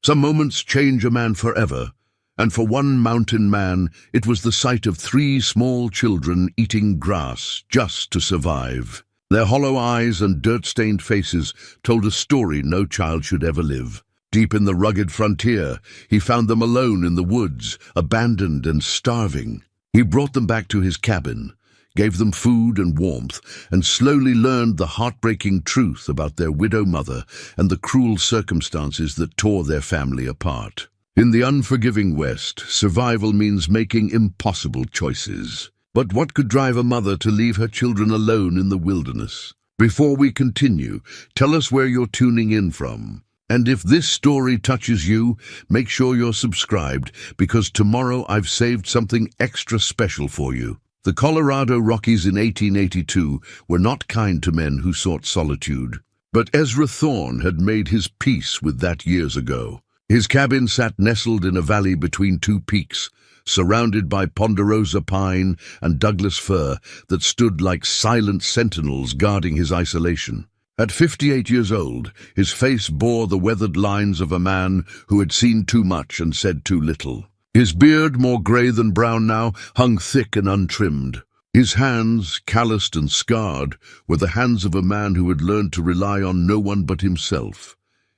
Some moments change a man forever, and for one mountain man, it was the sight of 3 small children eating grass just to survive. Their hollow eyes and dirt-stained faces told a story no child should ever live. Deep in the rugged frontier, he found them alone in the woods, abandoned and starving. He brought them back to his cabin, gave them food and warmth, and slowly learned the heartbreaking truth about their widow mother and the cruel circumstances that tore their family apart. In the unforgiving West, survival means making impossible choices. But what could drive a mother to leave her children alone in the wilderness? Before we continue, tell us where you're tuning in from. And if this story touches you, make sure you're subscribed, because tomorrow I've saved something extra special for you. The Colorado Rockies in 1882 were not kind to men who sought solitude. But Ezra Thorne had made his peace with that years ago. His cabin sat nestled in a valley between 2 peaks, surrounded by ponderosa pine and Douglas fir that stood like silent sentinels guarding his isolation. At 58 years old, his face bore the weathered lines of a man who had seen too much and said too little. His beard, more grey than brown now, hung thick and untrimmed. His hands, calloused and scarred, were the hands of a man who had learned to rely on no one but himself.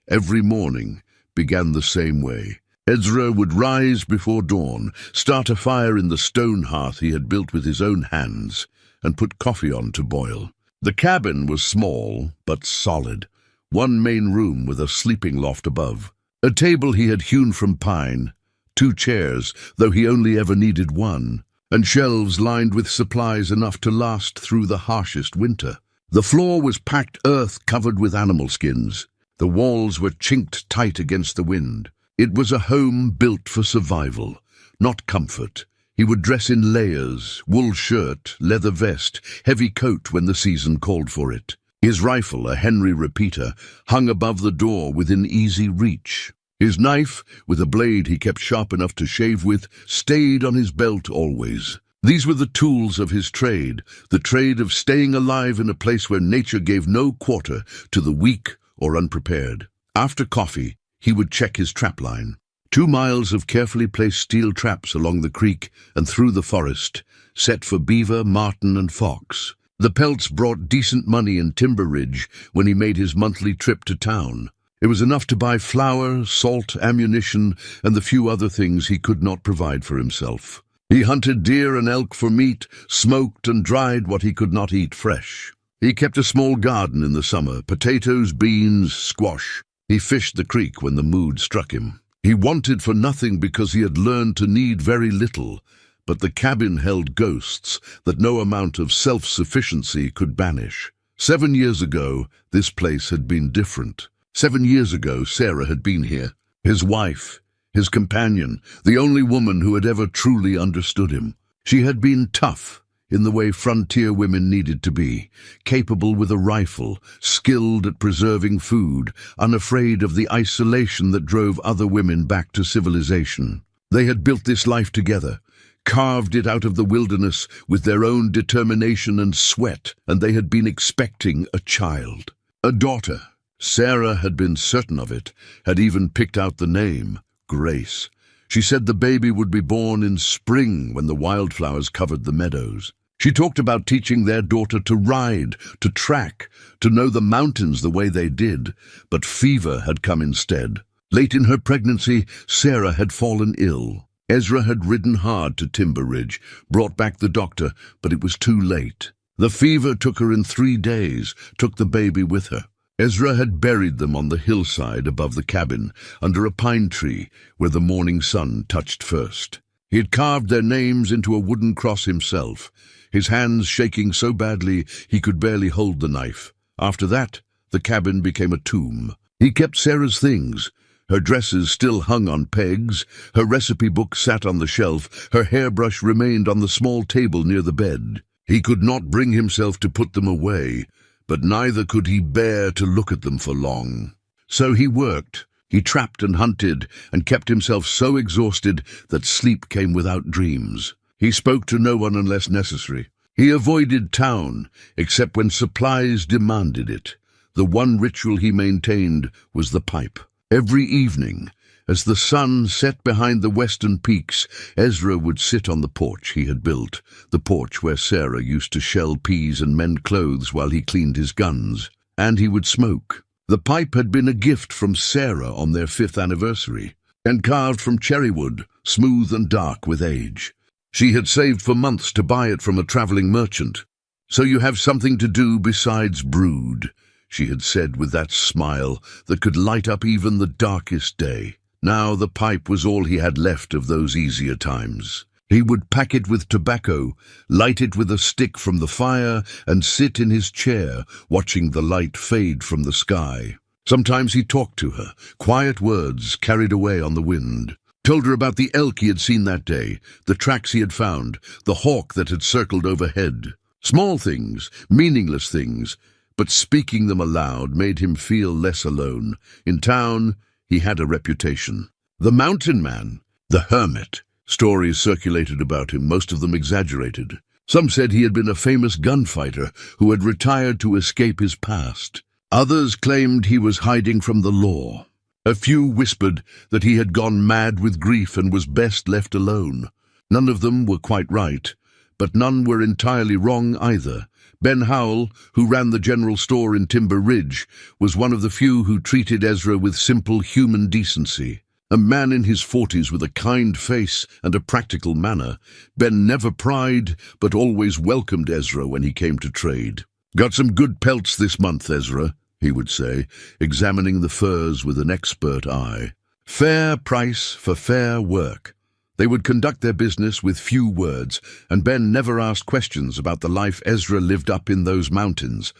Every morning began the same way. Ezra would rise before dawn, start a fire in the stone hearth he had built with his own hands, and put coffee on to boil. The cabin was small, but solid. 1 main room with a sleeping loft above. A table he had hewn from pine, 2 chairs, though he only ever needed 1, and shelves lined with supplies enough to last through the harshest winter. The floor was packed earth covered with animal skins. The walls were chinked tight against the wind. It was a home built for survival, not comfort. He would dress in layers, wool shirt, leather vest, heavy coat when the season called for it. His rifle, a Henry repeater, hung above the door within easy reach. His knife, with a blade he kept sharp enough to shave with, stayed on his belt always. These were the tools of his trade, the trade of staying alive in a place where nature gave no quarter to the weak or unprepared. After coffee, he would check his trapline. 2 miles of carefully placed steel traps along the creek and through the forest, set for beaver, marten, and fox. The pelts brought decent money in Timber Ridge when he made his monthly trip to town. It was enough to buy flour, salt, ammunition, and the few other things he could not provide for himself. He hunted deer and elk for meat, smoked and dried what he could not eat fresh. He kept a small garden in the summer, potatoes, beans, squash. He fished the creek when the mood struck him. He wanted for nothing because he had learned to need very little, but the cabin held ghosts that no amount of self-sufficiency could banish. 7 years ago, this place had been different. 7 years ago, Sarah had been here, his wife, his companion, the only woman who had ever truly understood him. She had been tough in the way frontier women needed to be, capable with a rifle, skilled at preserving food, unafraid of the isolation that drove other women back to civilization. They had built this life together, carved it out of the wilderness with their own determination and sweat, and they had been expecting a child, a daughter. Sarah had been certain of it, had even picked out the name, Grace. She said the baby would be born in spring when the wildflowers covered the meadows. She talked about teaching their daughter to ride, to track, to know the mountains the way they did, but fever had come instead. Late in her pregnancy, Sarah had fallen ill. Ezra had ridden hard to Timber Ridge, brought back the doctor, but it was too late. The fever took her in 3 days, took the baby with her. Ezra had buried them on the hillside above the cabin, under a pine tree where the morning sun touched first. He had carved their names into a wooden cross himself, his hands shaking so badly he could barely hold the knife. After that, the cabin became a tomb. He kept Sarah's things. Her dresses still hung on pegs, her recipe book sat on the shelf, her hairbrush remained on the small table near the bed. He could not bring himself to put them away, but neither could he bear to look at them for long. So he worked. He trapped and hunted, and kept himself so exhausted that sleep came without dreams. He spoke to no one unless necessary. He avoided town, except when supplies demanded it. The one ritual he maintained was the pipe. Every evening, As the sun set behind the western peaks, Ezra would sit on the porch he had built, the porch where Sarah used to shell peas and mend clothes while he cleaned his guns. And he would smoke. The pipe had been a gift from Sarah on their 5th anniversary, and carved from cherry wood, smooth and dark with age. She had saved for months to buy it from a traveling merchant. "So you have something to do besides brood," she had said with that smile that could light up even the darkest day. Now the pipe was all he had left of those easier times. He would pack it with tobacco, light it with a stick from the fire, and sit in his chair, watching the light fade from the sky. Sometimes he talked to her, quiet words carried away on the wind. Told her about the elk he had seen that day, the tracks he had found, the hawk that had circled overhead. Small things, meaningless things, but speaking them aloud made him feel less alone. In town, he had a reputation. The mountain man, the hermit. Stories circulated about him, most of them exaggerated. Some said he had been a famous gunfighter who had retired to escape his past. Others claimed he was hiding from the law. A few whispered that he had gone mad with grief and was best left alone. None of them were quite right, but none were entirely wrong either. Ben Howell, who ran the general store in Timber Ridge, was one of the few who treated Ezra with simple human decency. A man in his 40s with a kind face and a practical manner, Ben never pried but always welcomed Ezra when he came to trade. "Got some good pelts this month, Ezra," he would say, examining the furs with an expert eye. Fair price for fair work. They would conduct their business with few words, and Ben never asked questions about the life Ezra lived up in those mountains.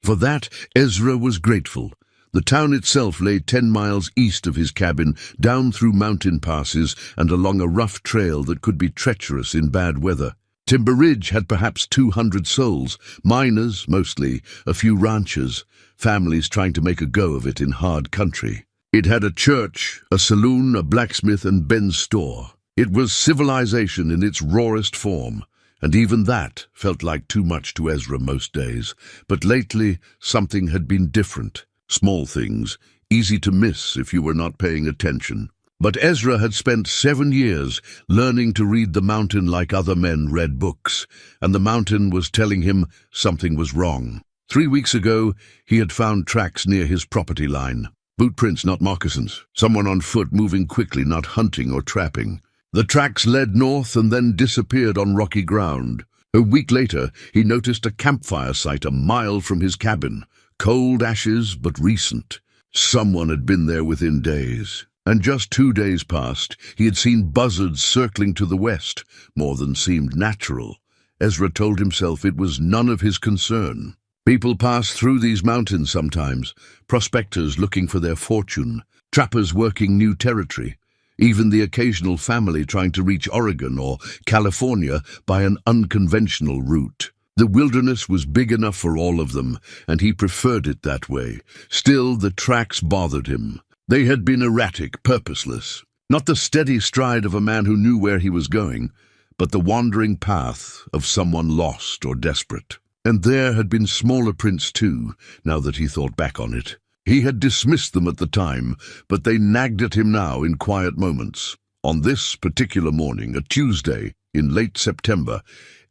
For that, Ezra was grateful. The town itself lay 10 miles east of his cabin, down through mountain passes and along a rough trail that could be treacherous in bad weather. Timber Ridge had perhaps 200 souls, miners mostly, a few ranchers, families trying to make a go of it in hard country. It had a church, a saloon, a blacksmith, and Ben's store. It was civilization in its rawest form, and even that felt like too much to Ezra most days. But lately, something had been different. Small things, easy to miss if you were not paying attention. But Ezra had spent 7 years learning to read the mountain like other men read books, and the mountain was telling him something was wrong. 3 weeks ago, he had found tracks near his property line. Boot prints, not moccasins. Someone on foot moving quickly, not hunting or trapping. The tracks led north and then disappeared on rocky ground. A week later, he noticed a campfire site a mile from his cabin. Cold ashes, but recent. Someone had been there within days. And just 2 days past, he had seen buzzards circling to the west, more than seemed natural. Ezra told himself it was none of his concern. People pass through these mountains sometimes, prospectors looking for their fortune, trappers working new territory, even the occasional family trying to reach Oregon or California by an unconventional route. The wilderness was big enough for all of them, and he preferred it that way. Still, the tracks bothered him. They had been erratic, purposeless. Not the steady stride of a man who knew where he was going, but the wandering path of someone lost or desperate. And there had been smaller prints too, now that he thought back on it. He had dismissed them at the time, but they nagged at him now in quiet moments. On this particular morning, a Tuesday, in late September,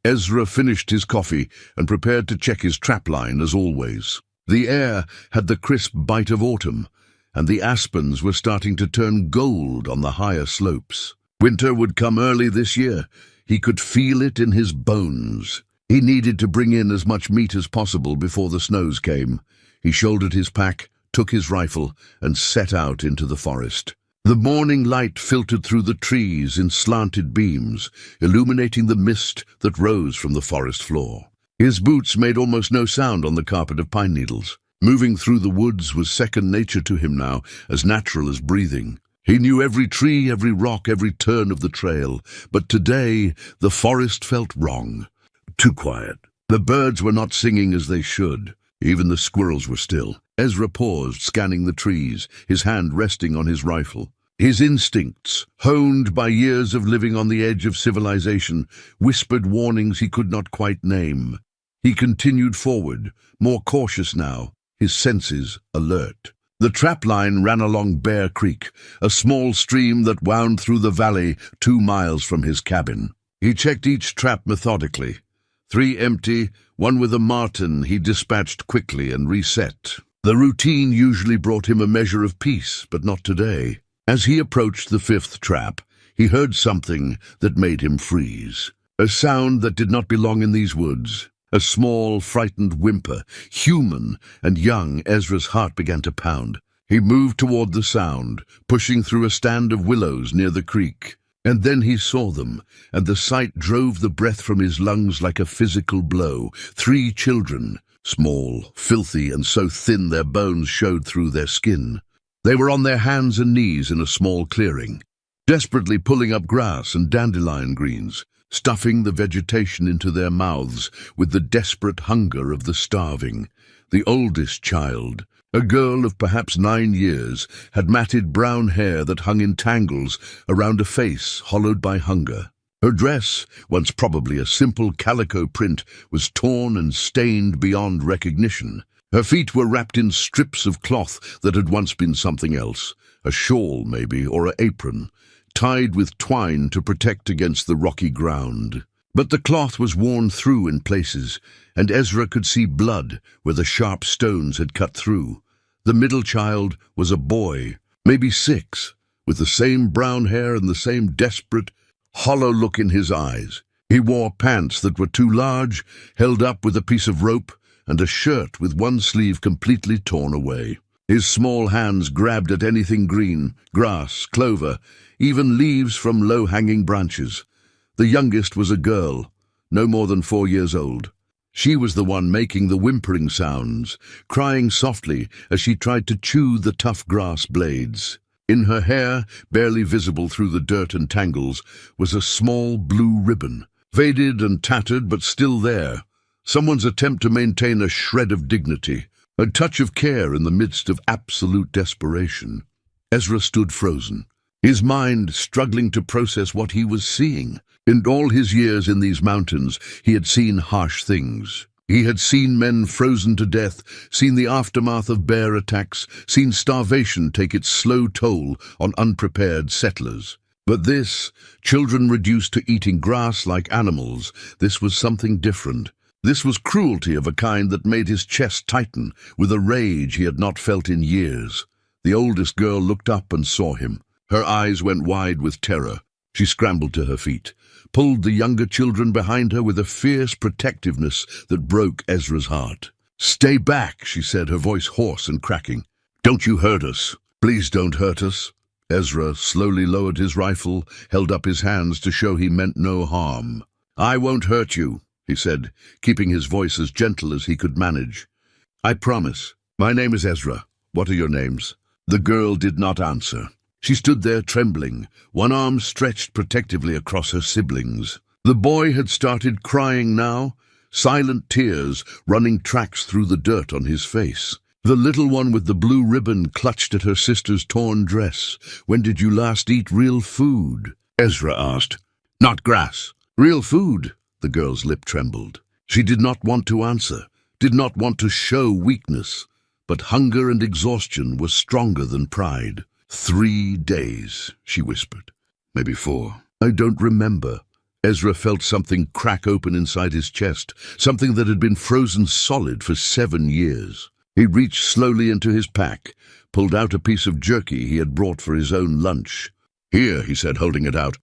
Ezra finished his coffee and prepared to check his trapline as always. The air had the crisp bite of autumn, and the aspens were starting to turn gold on the higher slopes. Winter would come early this year. He could feel it in his bones. He needed to bring in as much meat as possible before the snows came. He shouldered his pack, took his rifle, and set out into the forest. The morning light filtered through the trees in slanted beams, illuminating the mist that rose from the forest floor. His boots made almost no sound on the carpet of pine needles. Moving through the woods was second nature to him now, as natural as breathing. He knew every tree, every rock, every turn of the trail, but today the forest felt wrong. Too quiet. The birds were not singing as they should. Even the squirrels were still. Ezra paused, scanning the trees, his hand resting on his rifle. His instincts, honed by years of living on the edge of civilization, whispered warnings he could not quite name. He continued forward, more cautious now, his senses alert. The trapline ran along Bear Creek, a small stream that wound through the valley 2 miles from his cabin. He checked each trap methodically. 3 empty, 1 with a marten he dispatched quickly and reset. The routine usually brought him a measure of peace, but not today. As he approached the 5th trap, he heard something that made him freeze. A sound that did not belong in these woods. A small, frightened whimper, human and young. Ezra's heart began to pound. He moved toward the sound, pushing through a stand of willows near the creek. And then he saw them, and the sight drove the breath from his lungs like a physical blow. 3 children, small, filthy, and so thin their bones showed through their skin. They were on their hands and knees in a small clearing, desperately pulling up grass and dandelion greens, stuffing the vegetation into their mouths with the desperate hunger of the starving. The oldest child, a girl of perhaps 9 years, had matted brown hair that hung in tangles around a face hollowed by hunger. Her dress, once probably a simple calico print, was torn and stained beyond recognition. Her feet were wrapped in strips of cloth that had once been something else, a shawl maybe, or an apron, tied with twine to protect against the rocky ground. But the cloth was worn through in places, and Ezra could see blood where the sharp stones had cut through. The middle child was a boy, maybe 6, with the same brown hair and the same desperate, hollow look in his eyes. He wore pants that were too large, held up with a piece of rope, and a shirt with one sleeve completely torn away. His small hands grabbed at anything green, grass, clover, even leaves from low-hanging branches. The youngest was a girl, no more than 4 years old. She was the one making the whimpering sounds, crying softly as she tried to chew the tough grass blades. In her hair, barely visible through the dirt and tangles, was a small blue ribbon, faded and tattered but still there. Someone's attempt to maintain a shred of dignity, a touch of care in the midst of absolute desperation. Ezra stood frozen, his mind struggling to process what he was seeing. In all his years in these mountains, he had seen harsh things. He had seen men frozen to death, seen the aftermath of bear attacks, seen starvation take its slow toll on unprepared settlers. But this, children reduced to eating grass like animals, this was something different. This was cruelty of a kind that made his chest tighten with a rage he had not felt in years. The oldest girl looked up and saw him. Her eyes went wide with terror. She scrambled to her feet, pulled the younger children behind her with a fierce protectiveness that broke Ezra's heart. "Stay back," she said, her voice hoarse and cracking. "Don't you hurt us. Please don't hurt us." Ezra slowly lowered his rifle, held up his hands to show he meant no harm. "I won't hurt you," he said, keeping his voice as gentle as he could manage. "I promise. My name is Ezra. What are your names?" The girl did not answer. She stood there trembling, one arm stretched protectively across her siblings. The boy had started crying now, silent tears running tracks through the dirt on his face. The little one with the blue ribbon clutched at her sister's torn dress. "When did you last eat real food?" Ezra asked. "Not grass. Real food." The girl's lip trembled. She did not want to answer, did not want to show weakness, but hunger and exhaustion were stronger than pride. 3 days, she whispered. Maybe 4. I don't remember. Ezra felt something crack open inside his chest, something that had been frozen solid for 7 years. He reached slowly into his pack, pulled out a piece of jerky he had brought for his own lunch. "Here," he said, holding it out.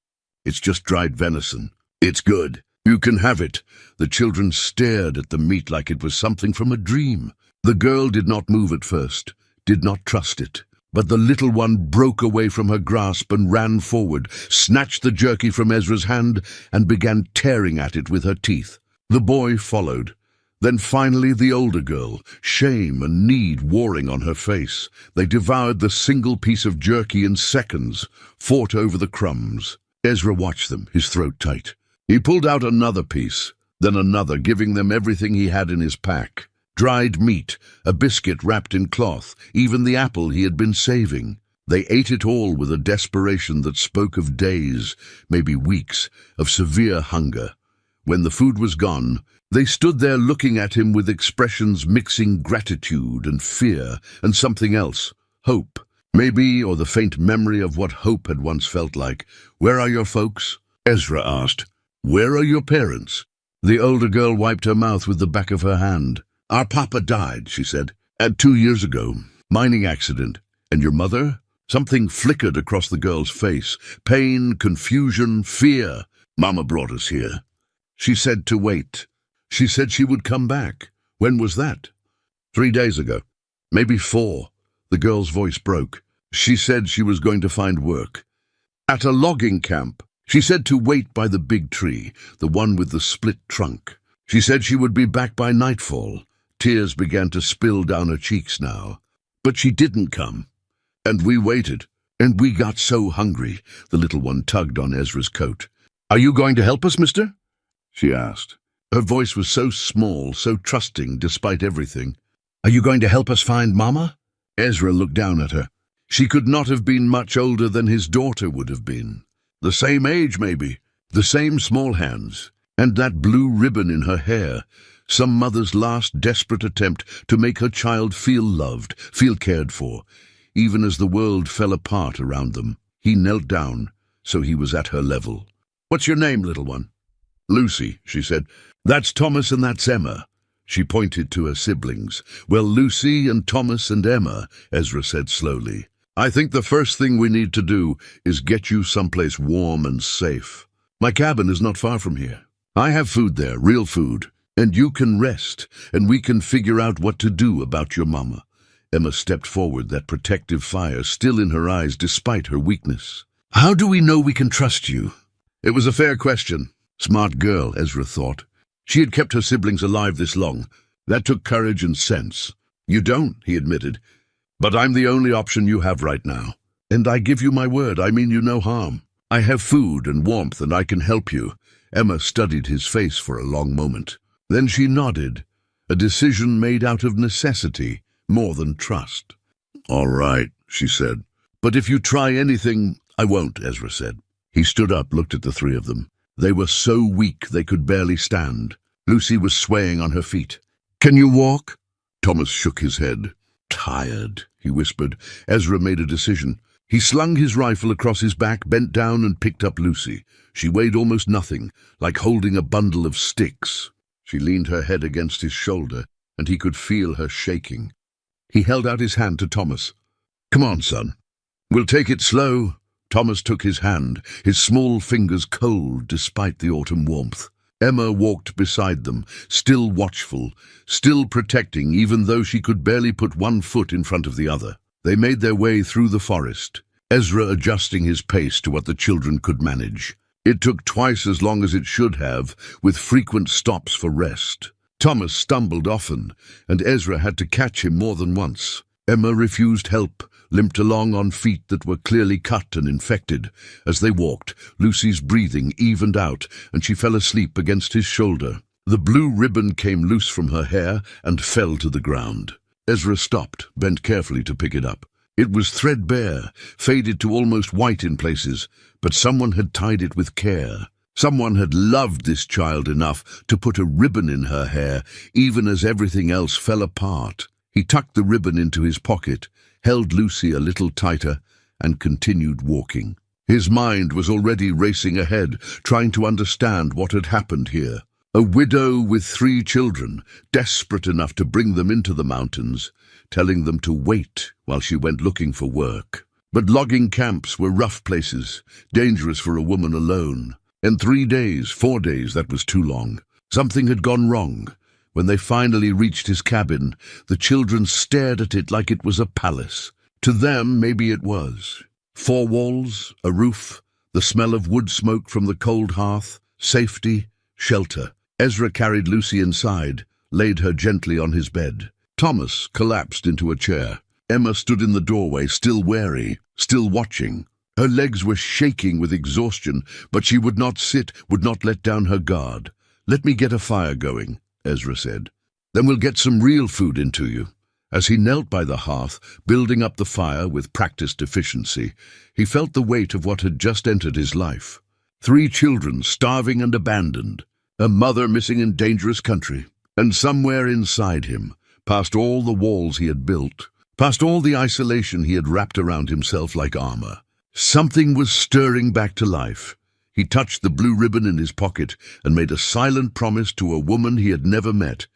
"It's just dried venison. It's good. You can have it." The children stared at the meat like it was something from a dream. The girl did not move at first, did not trust it. But the little one broke away from her grasp and ran forward, snatched the jerky from Ezra's hand, and began tearing at it with her teeth. The boy followed. Then finally the older girl, shame and need warring on her face. They devoured the single piece of jerky in seconds, fought over the crumbs. Ezra watched them, his throat tight. He pulled out another piece, then another, giving them everything he had in his pack. Dried meat, a biscuit wrapped in cloth, even the apple he had been saving. They ate it all with a desperation that spoke of days, maybe weeks, of severe hunger. When the food was gone, they stood there looking at him with expressions mixing gratitude and fear and something else, Hope. Maybe, or the faint memory of what hope had once felt like. "Where are your folks?" Ezra asked. "Where are your parents?" The older girl wiped her mouth with the back of her hand. "Our papa died," she said. "At 2 years ago. Mining accident. And your mother?" Something flickered across the girl's face. Pain, confusion, fear. "Mama brought us here. She said to wait. She said she would come back." "When was that?" 3 days ago. Maybe 4. The girl's voice broke. "She said she was going to find work. At a logging camp. She said to wait by the big tree, the one with the split trunk. She said she would be back by nightfall." Tears began to spill down her cheeks now. "But she didn't come. And we waited. And we got so hungry." The little one tugged on Ezra's coat. "Are you going to help us, mister?" she asked. Her voice was so small, so trusting, despite everything. "Are you going to help us find Mama?" Ezra looked down at her. She could not have been much older than his daughter would have been. The same age, maybe. The same small hands. And that blue ribbon in her hair. Some mother's last desperate attempt to make her child feel loved, feel cared for, even as the world fell apart around them. He knelt down, so he was at her level. "What's your name, little one?" "Lucy," she said. "That's Thomas and that's Emma." She pointed to her siblings. "Well, Lucy and Thomas and Emma," Ezra said slowly. "I think the first thing we need to do is get you someplace warm and safe. My cabin is not far from here. I have food there, real food, and you can rest, and we can figure out what to do about your mama." Emma stepped forward, that protective fire still in her eyes despite her weakness. "How do we know we can trust you?" It was a fair question. Smart girl, Ezra thought. She had kept her siblings alive this long. That took courage and sense. "You don't," he admitted. "But I'm the only option you have right now. And I give you my word, I mean you no harm. I have food and warmth and I can help you." Emma studied his face for a long moment. Then she nodded, a decision made out of necessity, more than trust. "All right," she said. "But if you try anything—" "I won't," Ezra said. He stood up, looked at the 3 of them. They were so weak they could barely stand. Lucy was swaying on her feet. "Can you walk?" Thomas shook his head. "Tired," he whispered. Ezra made a decision. He slung his rifle across his back, bent down and picked up Lucy. She weighed almost nothing, like holding a bundle of sticks. She leaned her head against his shoulder, and he could feel her shaking. He held out his hand to Thomas. "Come on, son. We'll take it slow." Thomas took his hand, his small fingers cold despite the autumn warmth. Emma walked beside them, still watchful, still protecting even though she could barely put one foot in front of the other. They made their way through the forest, Ezra adjusting his pace to what the children could manage. It took twice as long as it should have, with frequent stops for rest. Thomas stumbled often, and Ezra had to catch him more than once. Emma refused help, limped along on feet that were clearly cut and infected. As they walked, Lucy's breathing evened out, and she fell asleep against his shoulder. The blue ribbon came loose from her hair and fell to the ground. Ezra stopped, bent carefully to pick it up. It was threadbare, faded to almost white in places, but someone had tied it with care. Someone had loved this child enough to put a ribbon in her hair, even as everything else fell apart. He tucked the ribbon into his pocket, held Lucy a little tighter, and continued walking. His mind was already racing ahead, trying to understand what had happened here. A widow with 3 children, desperate enough to bring them into the mountains, telling them to wait while she went looking for work. But logging camps were rough places, dangerous for a woman alone. In 3 days, 4 days, that was too long. Something had gone wrong. When they finally reached his cabin, the children stared at it like it was a palace. To them, maybe it was. 4 walls, a roof, the smell of wood smoke from the cold hearth, safety, shelter. Ezra carried Lucy inside, laid her gently on his bed. Thomas collapsed into a chair. Emma stood in the doorway, still wary, still watching. Her legs were shaking with exhaustion, but she would not sit, would not let down her guard. "Let me get a fire going," Ezra said. "Then we'll get some real food into you." As he knelt by the hearth, building up the fire with practiced efficiency, he felt the weight of what had just entered his life. 3 children starving and abandoned, a mother missing in dangerous country, and somewhere inside him, past all the walls he had built, Past all the isolation he had wrapped around himself like armor. Something was stirring back to life. He touched the blue ribbon in his pocket and made a silent promise to a woman he had never met,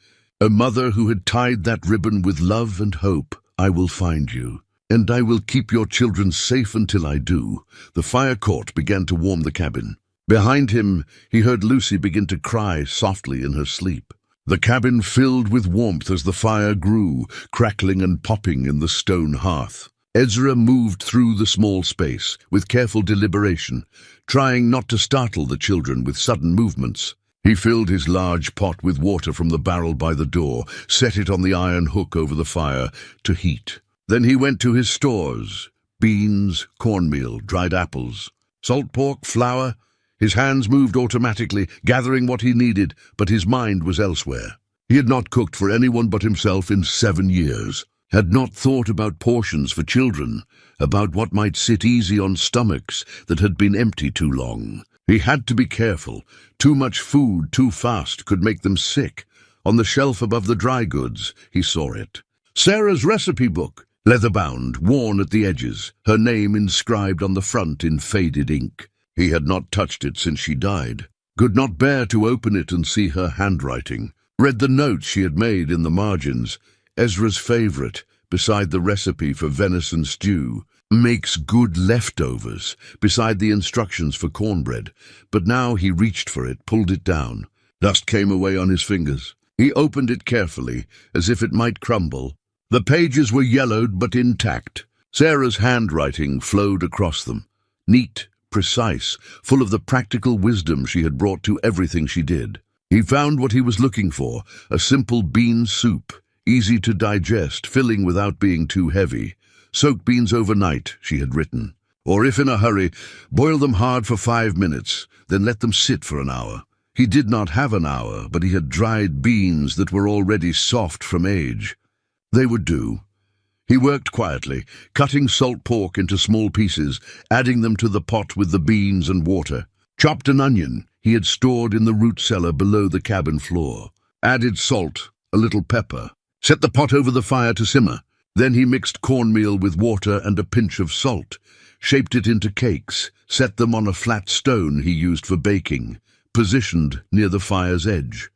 a mother who had tied that ribbon with love and hope. I will find you, and I will keep your children safe until I do. The fire court began to warm the cabin. Behind him, he heard Lucy begin to cry softly in her sleep. The cabin filled with warmth as the fire grew, crackling and popping in the stone hearth. Ezra moved through the small space with careful deliberation, trying not to startle the children with sudden movements. He filled his large pot with water from the barrel by the door, set it on the iron hook over the fire to heat. Then he went to his stores: beans, cornmeal, dried apples, salt pork, flour. His hands moved automatically, gathering what he needed, but his mind was elsewhere. He had not cooked for anyone but himself in 7 years, had not thought about portions for children, about what might sit easy on stomachs that had been empty too long. He had to be careful. Too much food too fast could make them sick. On the shelf above the dry goods, he saw it. Sarah's recipe book, leather-bound, worn at the edges, her name inscribed on the front in faded ink. He had not touched it since she died, could not bear to open it and see her handwriting. Read the notes she had made in the margins. Ezra's favorite, beside the recipe for venison stew, makes good leftovers, beside the instructions for cornbread. But now he reached for it, pulled it down. Dust came away on his fingers. He opened it carefully, as if it might crumble. The pages were yellowed but intact. Sarah's handwriting flowed across them, neat, precise, full of the practical wisdom she had brought to everything she did. He found what he was looking for: a simple bean soup, easy to digest, filling without being too heavy. Soak beans overnight, she had written. Or if in a hurry, boil them hard for 5 minutes, then let them sit for an hour. He did not have an hour, but he had dried beans that were already soft from age. They would do. He worked quietly, cutting salt pork into small pieces, adding them to the pot with the beans and water. Chopped an onion he had stored in the root cellar below the cabin floor. Added salt, a little pepper. Set the pot over the fire to simmer. Then he mixed cornmeal with water and a pinch of salt, shaped it into cakes, set them on a flat stone he used for baking, positioned near the fire's edge.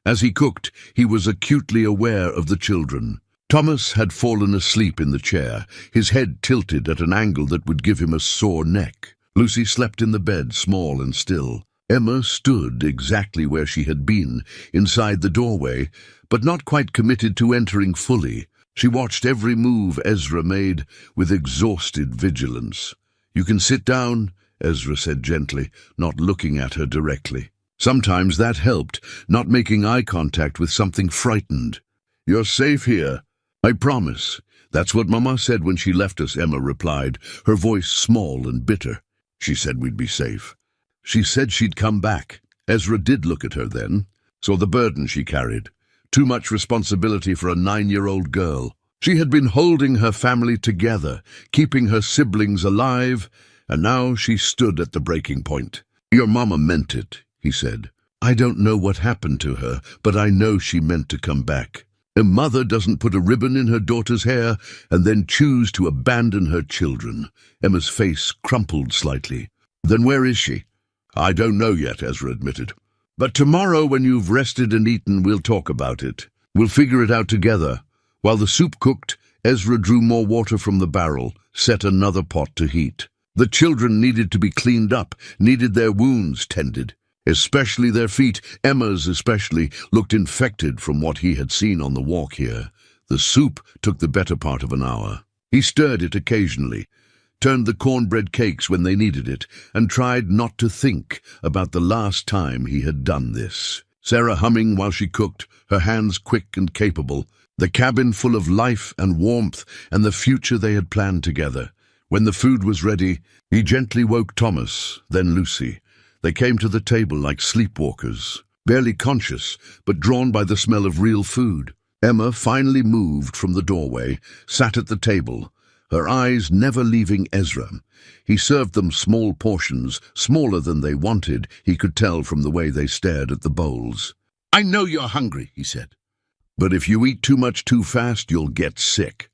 As he cooked, he was acutely aware of the children. Thomas had fallen asleep in the chair, his head tilted at an angle that would give him a sore neck. Lucy slept in the bed, small and still. Emma stood exactly where she had been, inside the doorway, but not quite committed to entering fully. She watched every move Ezra made with exhausted vigilance. "You can sit down," Ezra said gently, not looking at her directly. Sometimes that helped, not making eye contact with something frightened. "You're safe here. I promise." "That's what Mama said when she left us," Emma replied, her voice small and bitter. "She said we'd be safe. She said she'd come back." Ezra did look at her then, saw the burden she carried. Too much responsibility for a 9-year-old girl. She had been holding her family together, keeping her siblings alive, and now she stood at the breaking point. "Your mama meant it," he said. "I don't know what happened to her, but I know she meant to come back. A mother doesn't put a ribbon in her daughter's hair and then choose to abandon her children." Emma's face crumpled slightly. "Then where is she?" "I don't know yet," Ezra admitted. "But tomorrow when you've rested and eaten, we'll talk about it. We'll figure it out together." While the soup cooked, Ezra drew more water from the barrel, set another pot to heat. The children needed to be cleaned up, needed their wounds tended. Especially their feet, Emma's especially, looked infected from what he had seen on the walk here. The soup took the better part of an hour. He stirred it occasionally, turned the cornbread cakes when they needed it, and tried not to think about the last time he had done this. Sarah humming while she cooked, her hands quick and capable, the cabin full of life and warmth and the future they had planned together. When the food was ready, he gently woke Thomas, then Lucy. They came to the table like sleepwalkers, barely conscious, but drawn by the smell of real food. Emma finally moved from the doorway, sat at the table, her eyes never leaving Ezra. He served them small portions, smaller than they wanted, he could tell from the way they stared at the bowls. "I know you're hungry," he said. "But if you eat too much too fast, you'll get sick."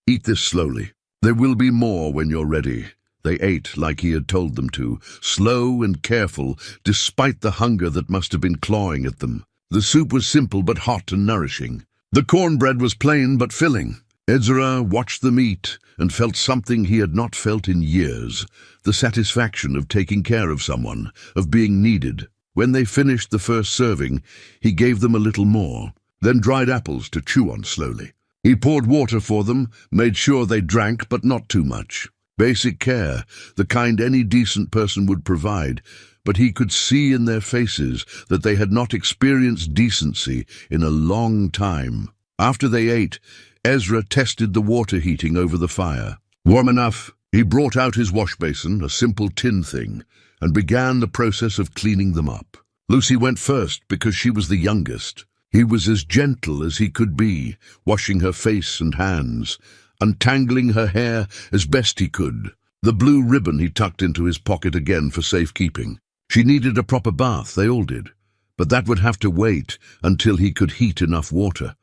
Eat this slowly. There will be more when you're ready." They ate like he had told them to, slow and careful, despite the hunger that must have been clawing at them. The soup was simple but hot and nourishing. The cornbread was plain but filling. Ezra watched them eat and felt something he had not felt in years, the satisfaction of taking care of someone, of being needed. When they finished the first serving, he gave them a little more, then dried apples to chew on slowly. He poured water for them, made sure they drank, but not too much. Basic care, the kind any decent person would provide, but he could see in their faces that they had not experienced decency in a long time. After they ate, Ezra tested the water heating over the fire. Warm enough. He brought out his wash basin, a simple tin thing, and began the process of cleaning them up. Lucy went first because she was the youngest. He was as gentle as he could be, washing her face and hands, untangling her hair as best he could. The blue ribbon he tucked into his pocket again for safekeeping. She needed a proper bath, they all did, but that would have to wait until he could heat enough water.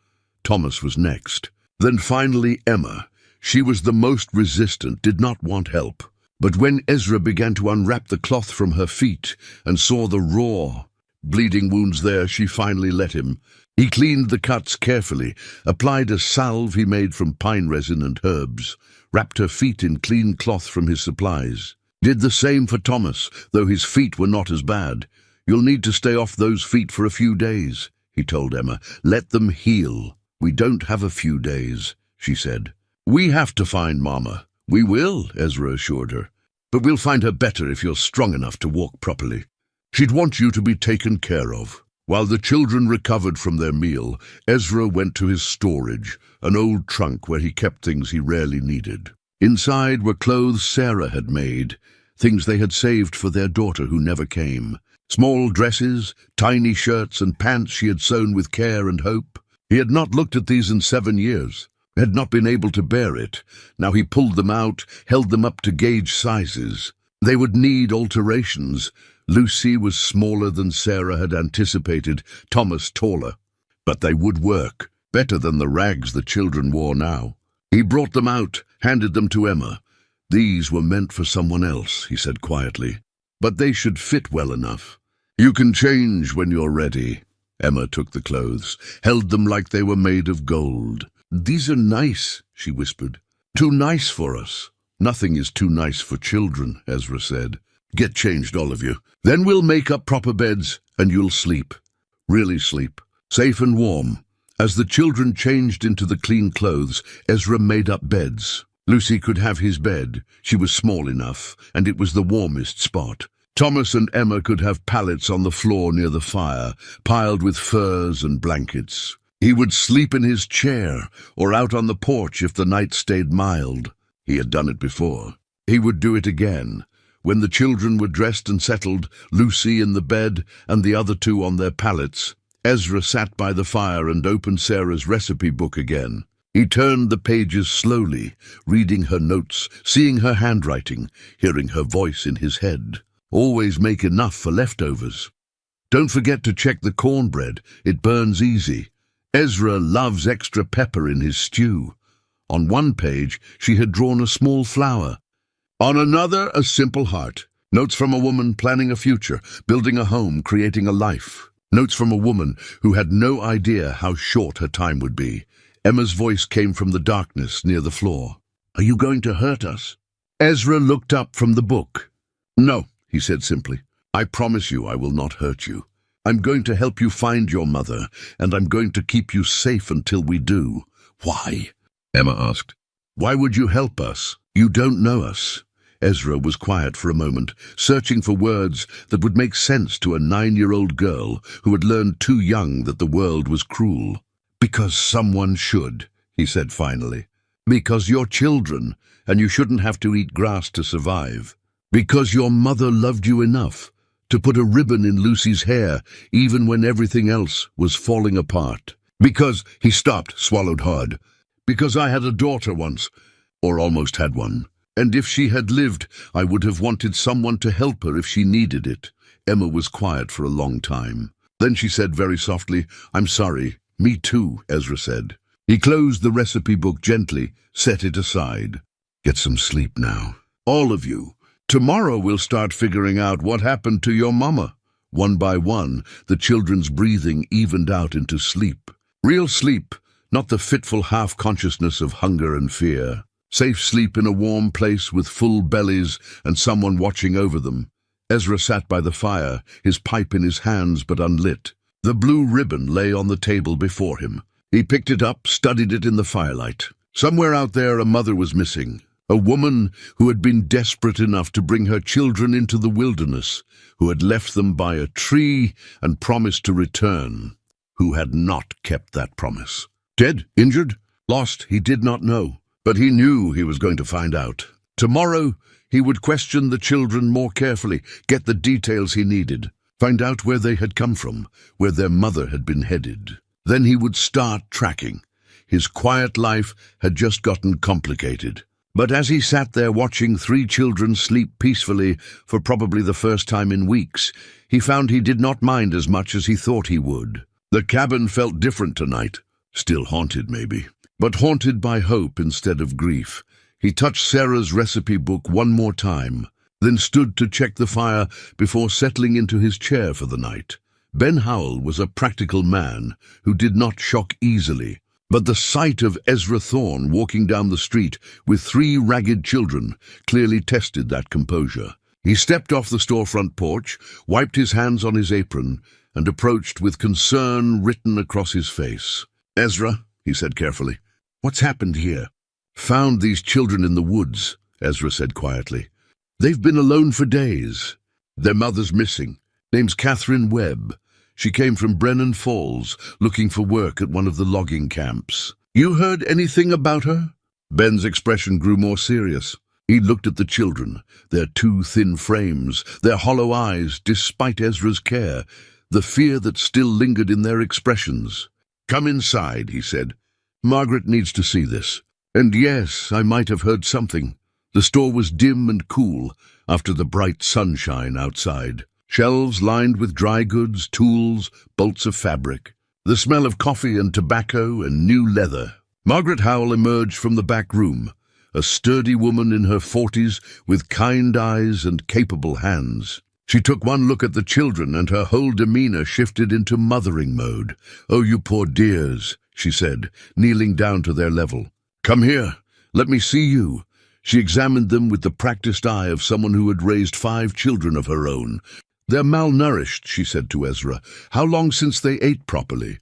Thomas was next. Then finally Emma. She was the most resistant, did not want help. But when Ezra began to unwrap the cloth from her feet and saw the raw, bleeding wounds there, she finally let him. He cleaned the cuts carefully, applied a salve he made from pine resin and herbs, wrapped her feet in clean cloth from his supplies. Did the same for Thomas, though his feet were not as bad. "You'll need to stay off those feet for a few days," he told Emma. "Let them heal." "We don't have a few days," she said. "We have to find Mama." "We will," Ezra assured her. "But we'll find her better if you're strong enough to walk properly. She'd want you to be taken care of." While the children recovered from their meal, Ezra went to his storage, an old trunk where he kept things he rarely needed. Inside were clothes Sarah had made, things they had saved for their daughter who never came. Small dresses, tiny shirts and pants she had sewn with care and hope. He had not looked at these in 7 years, had not been able to bear it. Now he pulled them out, held them up to gauge sizes. They would need alterations. Lucy was smaller than Sarah had anticipated, Thomas taller. But they would work, better than the rags the children wore now. He brought them out, handed them to Emma. "These were meant for someone else," he said quietly, "but they should fit well enough. You can change when you're ready." Emma took the clothes, held them like they were made of gold. "These are nice," she whispered. "Too nice for us." "Nothing is too nice for children," Ezra said. "Get changed, all of you. Then we'll make up proper beds, and you'll sleep. Really sleep. Safe and warm." As the children changed into the clean clothes, Ezra made up beds. Lucy could have his bed. She was small enough, and it was the warmest spot. Thomas and Emma could have pallets on the floor near the fire, piled with furs and blankets. He would sleep in his chair, or out on the porch if the night stayed mild. He had done it before. He would do it again. When the children were dressed and settled, Lucy in the bed and the other two on their pallets, Ezra sat by the fire and opened Sarah's recipe book again. He turned the pages slowly, reading her notes, seeing her handwriting, hearing her voice in his head. "Always make enough for leftovers. Don't forget to check the cornbread. It burns easy. Ezra loves extra pepper in his stew." On one page, she had drawn a small flower. On another, a simple heart. Notes from a woman planning a future, building a home, creating a life. Notes from a woman who had no idea how short her time would be. Emma's voice came from the darkness near the floor. "Are you going to hurt us?" Ezra looked up from the book. "No," he said simply. "I promise you I will not hurt you. I'm going to help you find your mother, and I'm going to keep you safe until we do." "Why?" Emma asked. "Why would you help us? You don't know us." Ezra was quiet for a moment, searching for words that would make sense to a 9-year-old girl who had learned too young that the world was cruel. "Because someone should," he said finally. "Because you're children, and you shouldn't have to eat grass to survive. Because your mother loved you enough to put a ribbon in Lucy's hair even when everything else was falling apart. Because—" He stopped, swallowed hard. "Because I had a daughter once, or almost had one. And if she had lived, I would have wanted someone to help her if she needed it." Emma was quiet for a long time. Then she said very softly, "I'm sorry." "Me too," Ezra said. He closed the recipe book gently, set it aside. Get some sleep now. All of you. Tomorrow we'll start figuring out what happened to your mama. One by one, the children's breathing evened out into sleep. Real sleep, not the fitful half-consciousness of hunger and fear. Safe sleep in a warm place with full bellies and someone watching over them. Ezra sat by the fire, his pipe in his hands but unlit. The blue ribbon lay on the table before him. He picked it up, studied it in the firelight. Somewhere out there a mother was missing. A woman who had been desperate enough to bring her children into the wilderness, who had left them by a tree and promised to return, who had not kept that promise. Dead? Injured? Lost? He did not know, but he knew he was going to find out. Tomorrow, he would question the children more carefully, get the details he needed, find out where they had come from, where their mother had been headed. Then he would start tracking. His quiet life had just gotten complicated. But as he sat there watching 3 children sleep peacefully for probably the first time in weeks, he found he did not mind as much as he thought he would. The cabin felt different tonight. Still haunted, maybe, but haunted by hope instead of grief. He touched Sarah's recipe book one more time, then stood to check the fire before settling into his chair for the night. Ben Howell was a practical man who did not shock easily, but the sight of Ezra Thorne walking down the street with 3 ragged children clearly tested that composure. He stepped off the storefront porch, wiped his hands on his apron, and approached with concern written across his face. "Ezra," he said carefully, "what's happened here?" "Found these children in the woods," Ezra said quietly. "They've been alone for days. Their mother's missing. Name's Catherine Webb. She came from Brennan Falls, looking for work at one of the logging camps. You heard anything about her?" Ben's expression grew more serious. He looked at the children, their 2 thin frames, their hollow eyes, despite Ezra's care, the fear that still lingered in their expressions. "Come inside," he said. "Margaret needs to see this." And yes, I might have heard something. The store was dim and cool after the bright sunshine outside. Shelves lined with dry goods, tools, bolts of fabric. The smell of coffee and tobacco and new leather. Margaret Howell emerged from the back room, a sturdy woman in her 40s with kind eyes and capable hands. She took one look at the children and her whole demeanor shifted into mothering mode. "Oh, you poor dears," she said, kneeling down to their level. "Come here. Let me see you." She examined them with the practiced eye of someone who had raised 5 children of her own. "They're malnourished," she said to Ezra. "How long since they ate properly?"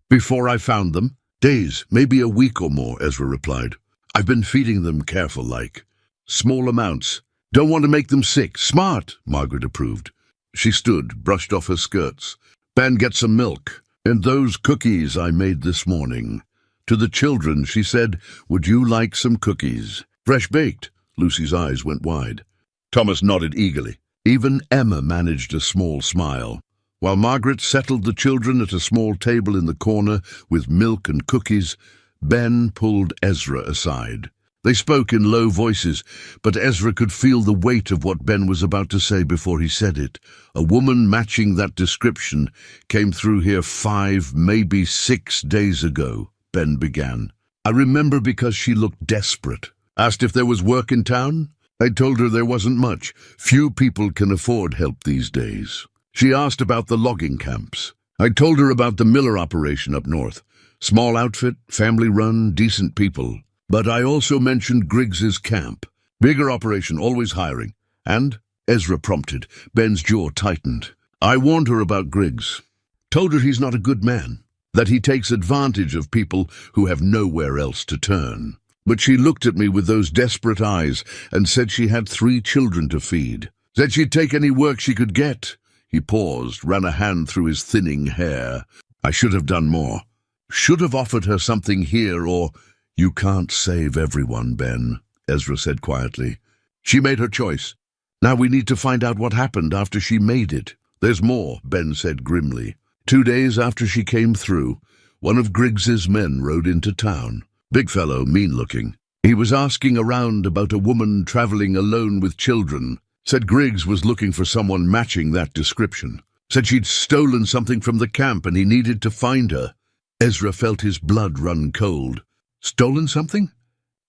"Before I found them. Days, maybe a week or more," Ezra replied. "I've been feeding them careful-like. Small amounts. Don't want to make them sick." "Smart," Margaret approved. She stood, brushed off her skirts. "Ben, get some milk. And those cookies I made this morning." To the children, she said, "Would you like some cookies?" "Fresh baked." Lucy's eyes went wide. Thomas nodded eagerly. Even Emma managed a small smile. While Margaret settled the children at a small table in the corner with milk and cookies, Ben pulled Ezra aside. They spoke in low voices, but Ezra could feel the weight of what Ben was about to say before he said it. A woman matching that description came through here 5, maybe 6 days ago, Ben began. "I remember because she looked desperate. Asked if there was work in town. I told her there wasn't much. Few people can afford help these days. She asked about the logging camps. I told her about the Miller operation up north. Small outfit, family-run, decent people. But I also mentioned Griggs's camp. Bigger operation, always hiring. And," Ezra prompted, Ben's jaw tightened. "I warned her about Griggs. Told her he's not a good man, that he takes advantage of people who have nowhere else to turn. But she looked at me with those desperate eyes and said she had 3 children to feed. Said she'd take any work she could get." He paused, ran a hand through his thinning hair. "I should have done more. Should have offered her something here or—" "You can't save everyone, Ben," Ezra said quietly. "She made her choice. Now we need to find out what happened after she made it." "There's more," Ben said grimly. 2 days after she came through, one of Griggs's men rode into town. Big fellow, mean-looking. He was asking around about a woman traveling alone with children. Said Griggs was looking for someone matching that description. Said she'd stolen something from the camp and he needed to find her. Ezra felt his blood run cold. Stolen something?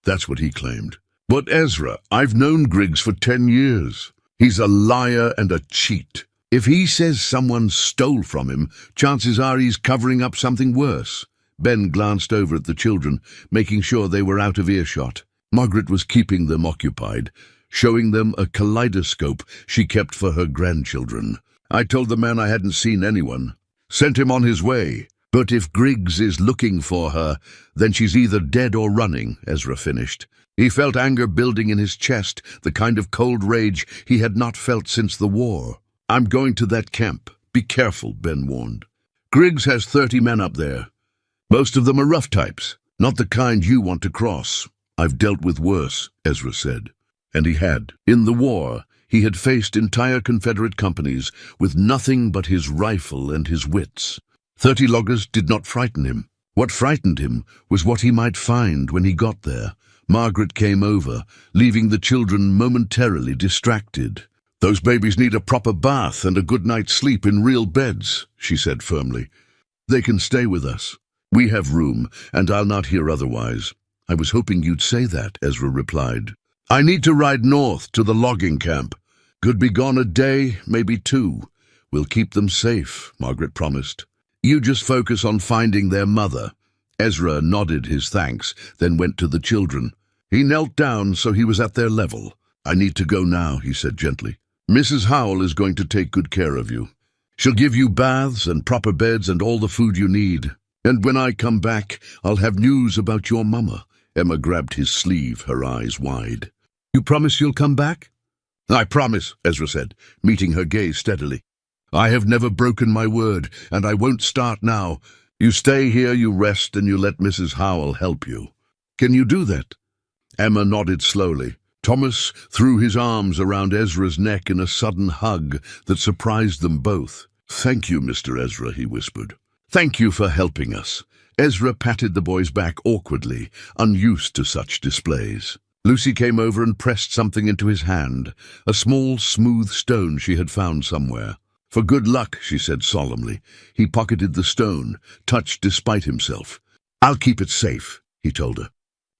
That's what he claimed. But Ezra, I've known Griggs for 10 years. He's a liar and a cheat. If he says someone stole from him, chances are he's covering up something worse. Ben glanced over at the children, making sure they were out of earshot. Margaret was keeping them occupied, showing them a kaleidoscope she kept for her grandchildren. I told the man I hadn't seen anyone. Sent him on his way. But if Griggs is looking for her, then she's either dead or running, Ezra finished. He felt anger building in his chest, the kind of cold rage he had not felt since the war. I'm going to that camp. Be careful, Ben warned. Griggs has 30 men up there. Most of them are rough types, not the kind you want to cross. I've dealt with worse, Ezra said. And he had. In the war, he had faced entire Confederate companies with nothing but his rifle and his wits. 30 loggers did not frighten him. What frightened him was what he might find when he got there. Margaret came over, leaving the children momentarily distracted. Those babies need a proper bath and a good night's sleep in real beds, she said firmly. They can stay with us. We have room, and I'll not hear otherwise. I was hoping you'd say that, Ezra replied. I need to ride north to the logging camp. Could be gone a day, maybe 2. We'll keep them safe, Margaret promised. You just focus on finding their mother. Ezra nodded his thanks, then went to the children. He knelt down so he was at their level. I need to go now, he said gently. Mrs. Howell is going to take good care of you. She'll give you baths and proper beds and all the food you need. And when I come back, I'll have news about your mama. Emma grabbed his sleeve, her eyes wide. You promise you'll come back? I promise, Ezra said, meeting her gaze steadily. I have never broken my word, and I won't start now. You stay here, you rest, and you let Mrs. Howell help you. Can you do that? Emma nodded slowly. Thomas threw his arms around Ezra's neck in a sudden hug that surprised them both. Thank you, Mr. Ezra, he whispered. Thank you for helping us. Ezra patted the boy's back awkwardly, unused to such displays. Lucy came over and pressed something into his hand, a small, smooth stone she had found somewhere. For good luck, she said solemnly. He pocketed the stone, touched despite himself. I'll keep it safe, he told her.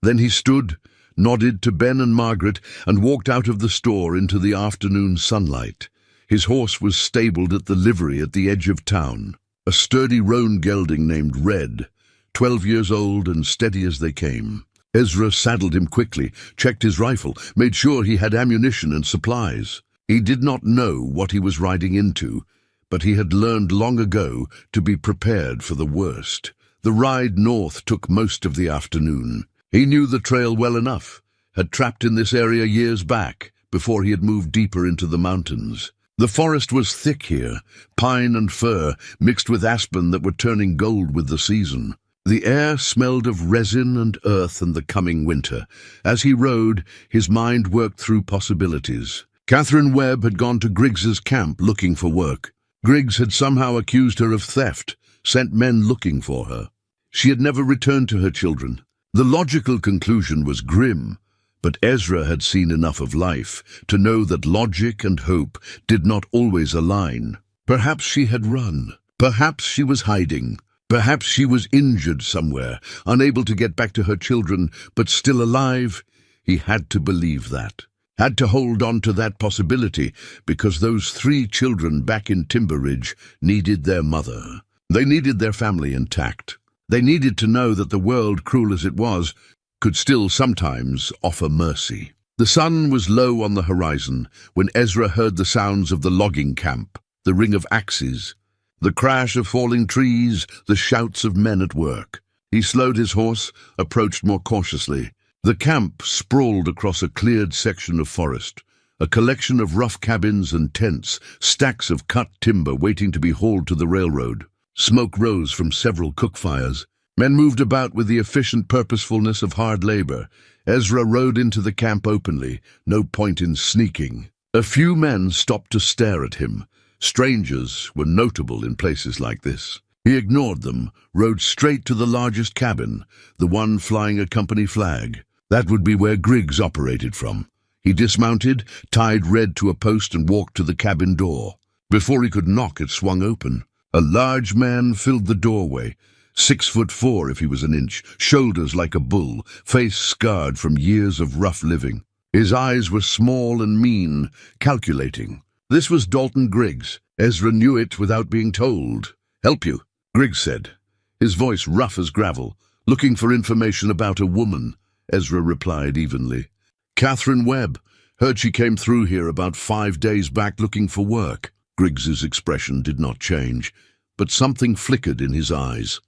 Then he stood, nodded to Ben and Margaret, and walked out of the store into the afternoon sunlight. His horse was stabled at the livery at the edge of town. A sturdy roan gelding named Red, 12 years old and steady as they came. Ezra saddled him quickly, checked his rifle, made sure he had ammunition and supplies. He did not know what he was riding into, but he had learned long ago to be prepared for the worst. The ride north took most of the afternoon. He knew the trail well enough, had trapped in this area years back, before he had moved deeper into the mountains. The forest was thick here, pine and fir mixed with aspen that were turning gold with the season. The air smelled of resin and earth and the coming winter. As he rode, his mind worked through possibilities. Catherine Webb had gone to Griggs's camp looking for work. Griggs had somehow accused her of theft, sent men looking for her. She had never returned to her children. The logical conclusion was grim, but Ezra had seen enough of life to know that logic and hope did not always align. Perhaps she had run. Perhaps she was hiding. Perhaps she was injured somewhere, unable to get back to her children, but still alive. He had to believe that. Had to hold on to that possibility, because those 3 children back in Timber Ridge needed their mother. They needed their family intact. They needed to know that the world, cruel as it was, could still sometimes offer mercy. The sun was low on the horizon when Ezra heard the sounds of the logging camp, the ring of axes, the crash of falling trees, the shouts of men at work. He slowed his horse, approached more cautiously. The camp sprawled across a cleared section of forest, a collection of rough cabins and tents, stacks of cut timber waiting to be hauled to the railroad. Smoke rose from several cook fires. Men moved about with the efficient purposefulness of hard labor. Ezra rode into the camp openly, no point in sneaking. A few men stopped to stare at him. Strangers were notable in places like this. He ignored them, rode straight to the largest cabin, the one flying a company flag. That would be where Griggs operated from. He dismounted, tied Red to a post and walked to the cabin door. Before he could knock, it swung open. A large man filled the doorway, 6'4" if he was an inch, shoulders like a bull, face scarred from years of rough living. His eyes were small and mean, calculating. This was Dalton Griggs. Ezra knew it without being told. "Help you," Griggs said, his voice rough as gravel. "Looking for information about a woman," Ezra replied evenly. "Catherine Webb. Heard she came through here about 5 days back looking for work." Griggs's expression did not change, but something flickered in his eyes.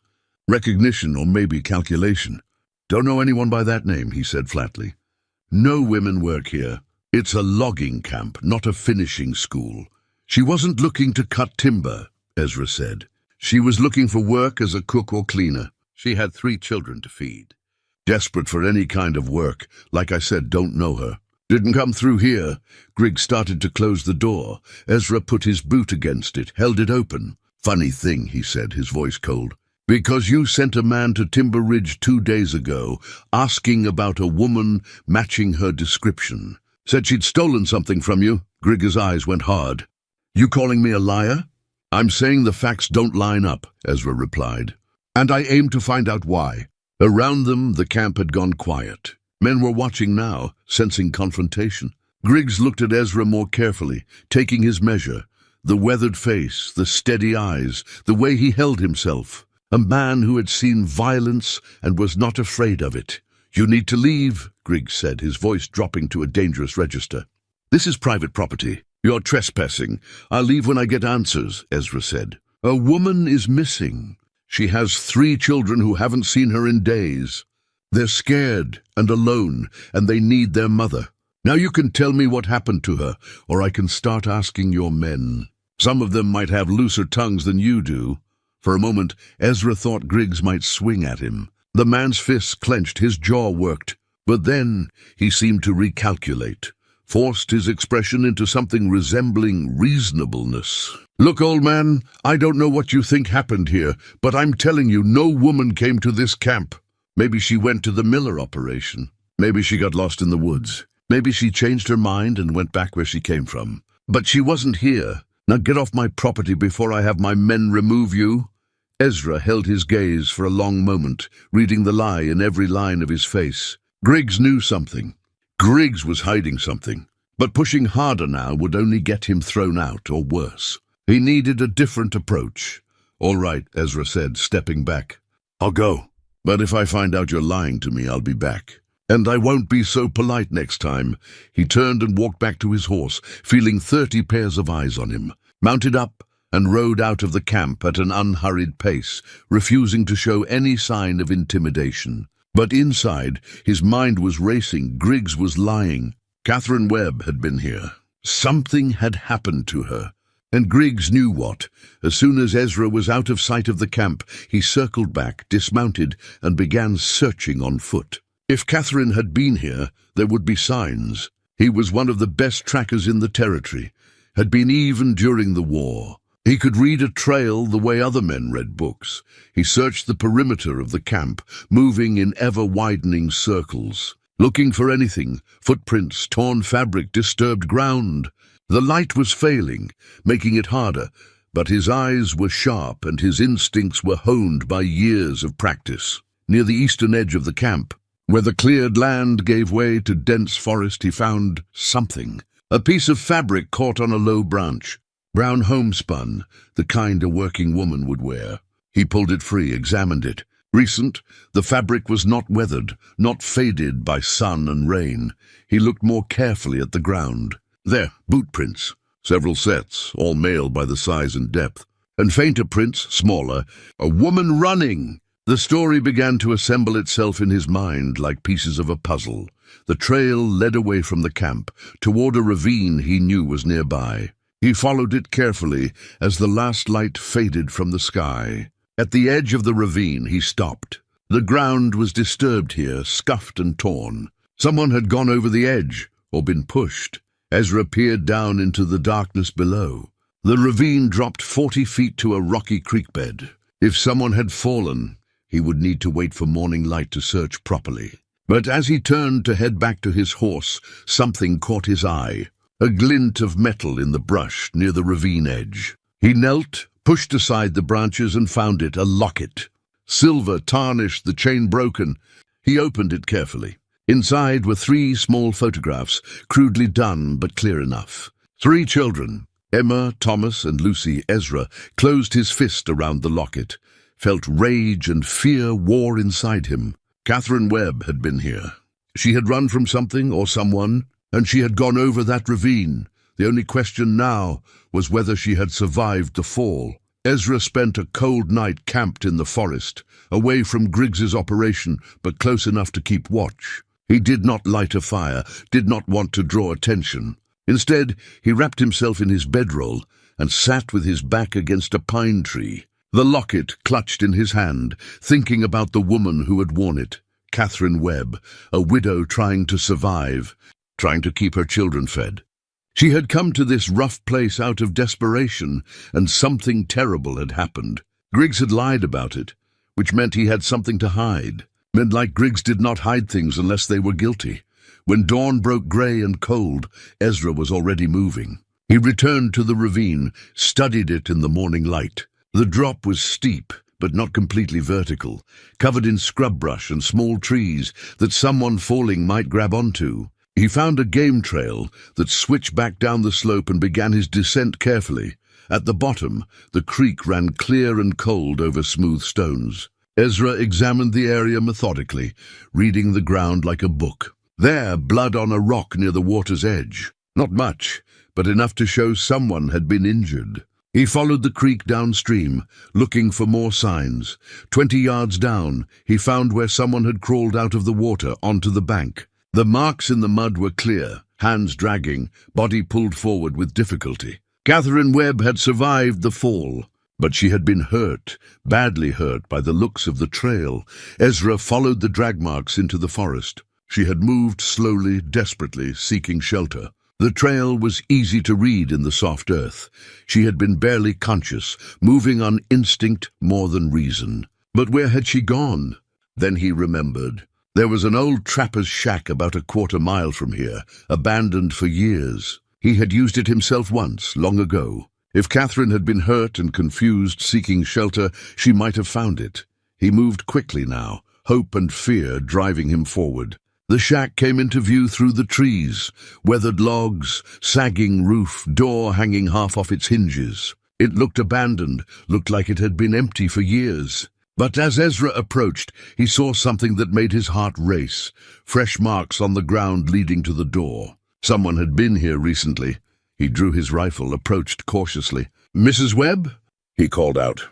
"Recognition or maybe calculation. Don't know anyone by that name," he said flatly. "No women work here. It's a logging camp, not a finishing school." "She wasn't looking to cut timber," Ezra said. "She was looking for work as a cook or cleaner. She had 3 children to feed. Desperate for any kind of work. Like I said, don't know her. Didn't come through here." Griggs started to close the door. Ezra put his boot against it, held it open. "Funny thing," he said, his voice cold. "Because you sent a man to Timber Ridge 2 days ago, asking about a woman matching her description. Said she'd stolen something from you." Griggs' eyes went hard. "You calling me a liar?" "I'm saying the facts don't line up," Ezra replied. "And I aim to find out why." Around them, the camp had gone quiet. Men were watching now, sensing confrontation. Griggs looked at Ezra more carefully, taking his measure. The weathered face, the steady eyes, the way he held himself. A man who had seen violence and was not afraid of it. "You need to leave," Griggs said, his voice dropping to a dangerous register. "This is private property. You're trespassing. I'll leave when I get answers," Ezra said. "A woman is missing. She has 3 children who haven't seen her in days. They're scared and alone, and they need their mother. Now you can tell me what happened to her, or I can start asking your men. Some of them might have looser tongues than you do." For a moment, Ezra thought Griggs might swing at him. The man's fists clenched, his jaw worked. But then he seemed to recalculate, forced his expression into something resembling reasonableness. "Look, old man, I don't know what you think happened here, but I'm telling you, no woman came to this camp. Maybe she went to the Miller operation. Maybe she got lost in the woods. Maybe she changed her mind and went back where she came from. But she wasn't here. Now get off my property before I have my men remove you." Ezra held his gaze for a long moment, reading the lie in every line of his face. Griggs knew something. Griggs was hiding something. But pushing harder now would only get him thrown out, or worse. He needed a different approach. "All right," Ezra said, stepping back. "I'll go. But if I find out you're lying to me, I'll be back. And I won't be so polite next time." He turned and walked back to his horse, feeling 30 pairs of eyes on him. Mounted up and rode out of the camp at an unhurried pace, refusing to show any sign of intimidation. But inside, his mind was racing. Griggs was lying. Catherine Webb had been here. Something had happened to her. And Griggs knew what. As soon as Ezra was out of sight of the camp, he circled back, dismounted, and began searching on foot. If Catherine had been here, there would be signs. He was one of the best trackers in the territory, had been even during the war. He could read a trail the way other men read books. He searched the perimeter of the camp, moving in ever-widening circles, looking for anything: footprints, torn fabric, disturbed ground. The light was failing, making it harder, but his eyes were sharp and his instincts were honed by years of practice. Near the eastern edge of the camp, where the cleared land gave way to dense forest, he found something. A piece of fabric caught on a low branch. Brown homespun, the kind a working woman would wear. He pulled it free, examined it. Recent, the fabric was not weathered, not faded by sun and rain. He looked more carefully at the ground. There, boot prints, several sets, all male by the size and depth. And fainter prints, smaller. A woman running! The story began to assemble itself in his mind like pieces of a puzzle. The trail led away from the camp, toward a ravine he knew was nearby. He followed it carefully as the last light faded from the sky. At the edge of the ravine, he stopped. The ground was disturbed here, scuffed and torn. Someone had gone over the edge, or been pushed. Ezra peered down into the darkness below. The ravine dropped 40 feet to a rocky creek bed. If someone had fallen, he would need to wait for morning light to search properly. But as he turned to head back to his horse, something caught his eye. A glint of metal in the brush near the ravine edge. He knelt, pushed aside the branches and found it, a locket. silver tarnished, the chain broken. He opened it carefully. Inside were 3 small photographs, crudely done but clear enough. 3 children, Emma, Thomas, and Lucy. Ezra closed his fist around the locket, felt rage and fear war inside him. Catherine Webb had been here. She had run from something or someone, and she had gone over that ravine. The only question now was whether she had survived the fall. Ezra spent a cold night camped in the forest, away from Griggs's operation, but close enough to keep watch. He did not light a fire, did not want to draw attention. Instead, he wrapped himself in his bedroll and sat with his back against a pine tree, the locket clutched in his hand, thinking about the woman who had worn it, Catherine Webb, a widow trying to survive, trying to keep her children fed. She had come to this rough place out of desperation, and something terrible had happened. Griggs had lied about it, which meant he had something to hide. Men like Griggs did not hide things unless they were guilty. When dawn broke grey and cold, Ezra was already moving. He returned to the ravine, studied it in the morning light. The drop was steep, but not completely vertical, covered in scrub brush and small trees that someone falling might grab onto. He found a game trail that switched back down the slope and began his descent carefully. At the bottom, the creek ran clear and cold over smooth stones. Ezra examined the area methodically, reading the ground like a book. There, blood on a rock near the water's edge. Not much, but enough to show someone had been injured. He followed the creek downstream, looking for more signs. 20 yards down, he found where someone had crawled out of the water onto the bank. The marks in the mud were clear, hands dragging, body pulled forward with difficulty. Catherine Webb had survived the fall, but she had been hurt, badly hurt by the looks of the trail. Ezra followed the drag marks into the forest. She had moved slowly, desperately, seeking shelter. The trail was easy to read in the soft earth. She had been barely conscious, moving on instinct more than reason. But where had she gone? Then he remembered. There was an old trapper's shack about a quarter-mile from here, abandoned for years. He had used it himself once, long ago. If Catherine had been hurt and confused, seeking shelter, she might have found it. He moved quickly now, hope and fear driving him forward. The shack came into view through the trees, weathered logs, sagging roof, door hanging half off its hinges. It looked abandoned, looked like it had been empty for years. But as Ezra approached, he saw something that made his heart race, fresh marks on the ground leading to the door. Someone had been here recently. He drew his rifle, approached cautiously. "Mrs. Webb?" he called out.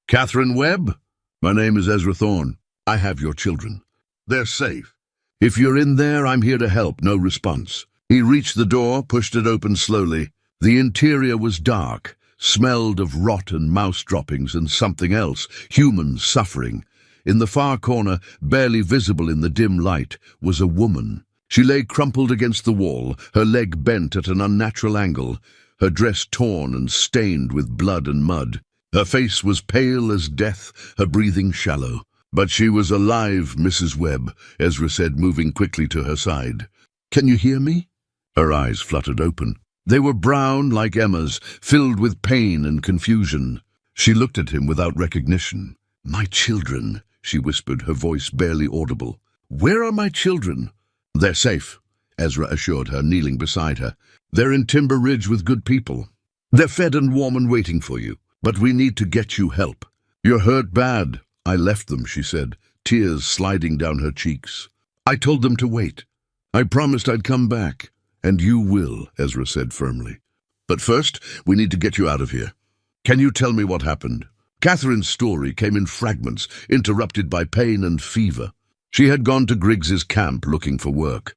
"Catherine Webb? My name is Ezra Thorne. I have your children. They're safe. If you're in there, I'm here to help." No response. He reached the door, pushed it open slowly. The interior was dark, smelled of rot and mouse droppings and something else, humans suffering. In the far corner, barely visible in the dim light, was a woman. She lay crumpled against the wall, her leg bent at an unnatural angle, her dress torn and stained with blood and mud. Her face was pale as death, her breathing shallow. "But she was alive, Mrs. Webb," Ezra said, moving quickly to her side. "Can you hear me?" Her eyes fluttered open. They were brown, like Emma's, filled with pain and confusion. She looked at him without recognition. "My children," she whispered, her voice barely audible. "Where are my children?" "They're safe," Ezra assured her, kneeling beside her. "They're in Timber Ridge with good people. They're fed and warm and waiting for you. But we need to get you help." "You're hurt bad." "I left them," she said, tears sliding down her cheeks. "I told them to wait. I promised I'd come back." "And you will," Ezra said firmly. "But first, we need to get you out of here. Can you tell me what happened?" Catherine's story came in fragments, interrupted by pain and fever. She had gone to Griggs's camp looking for work.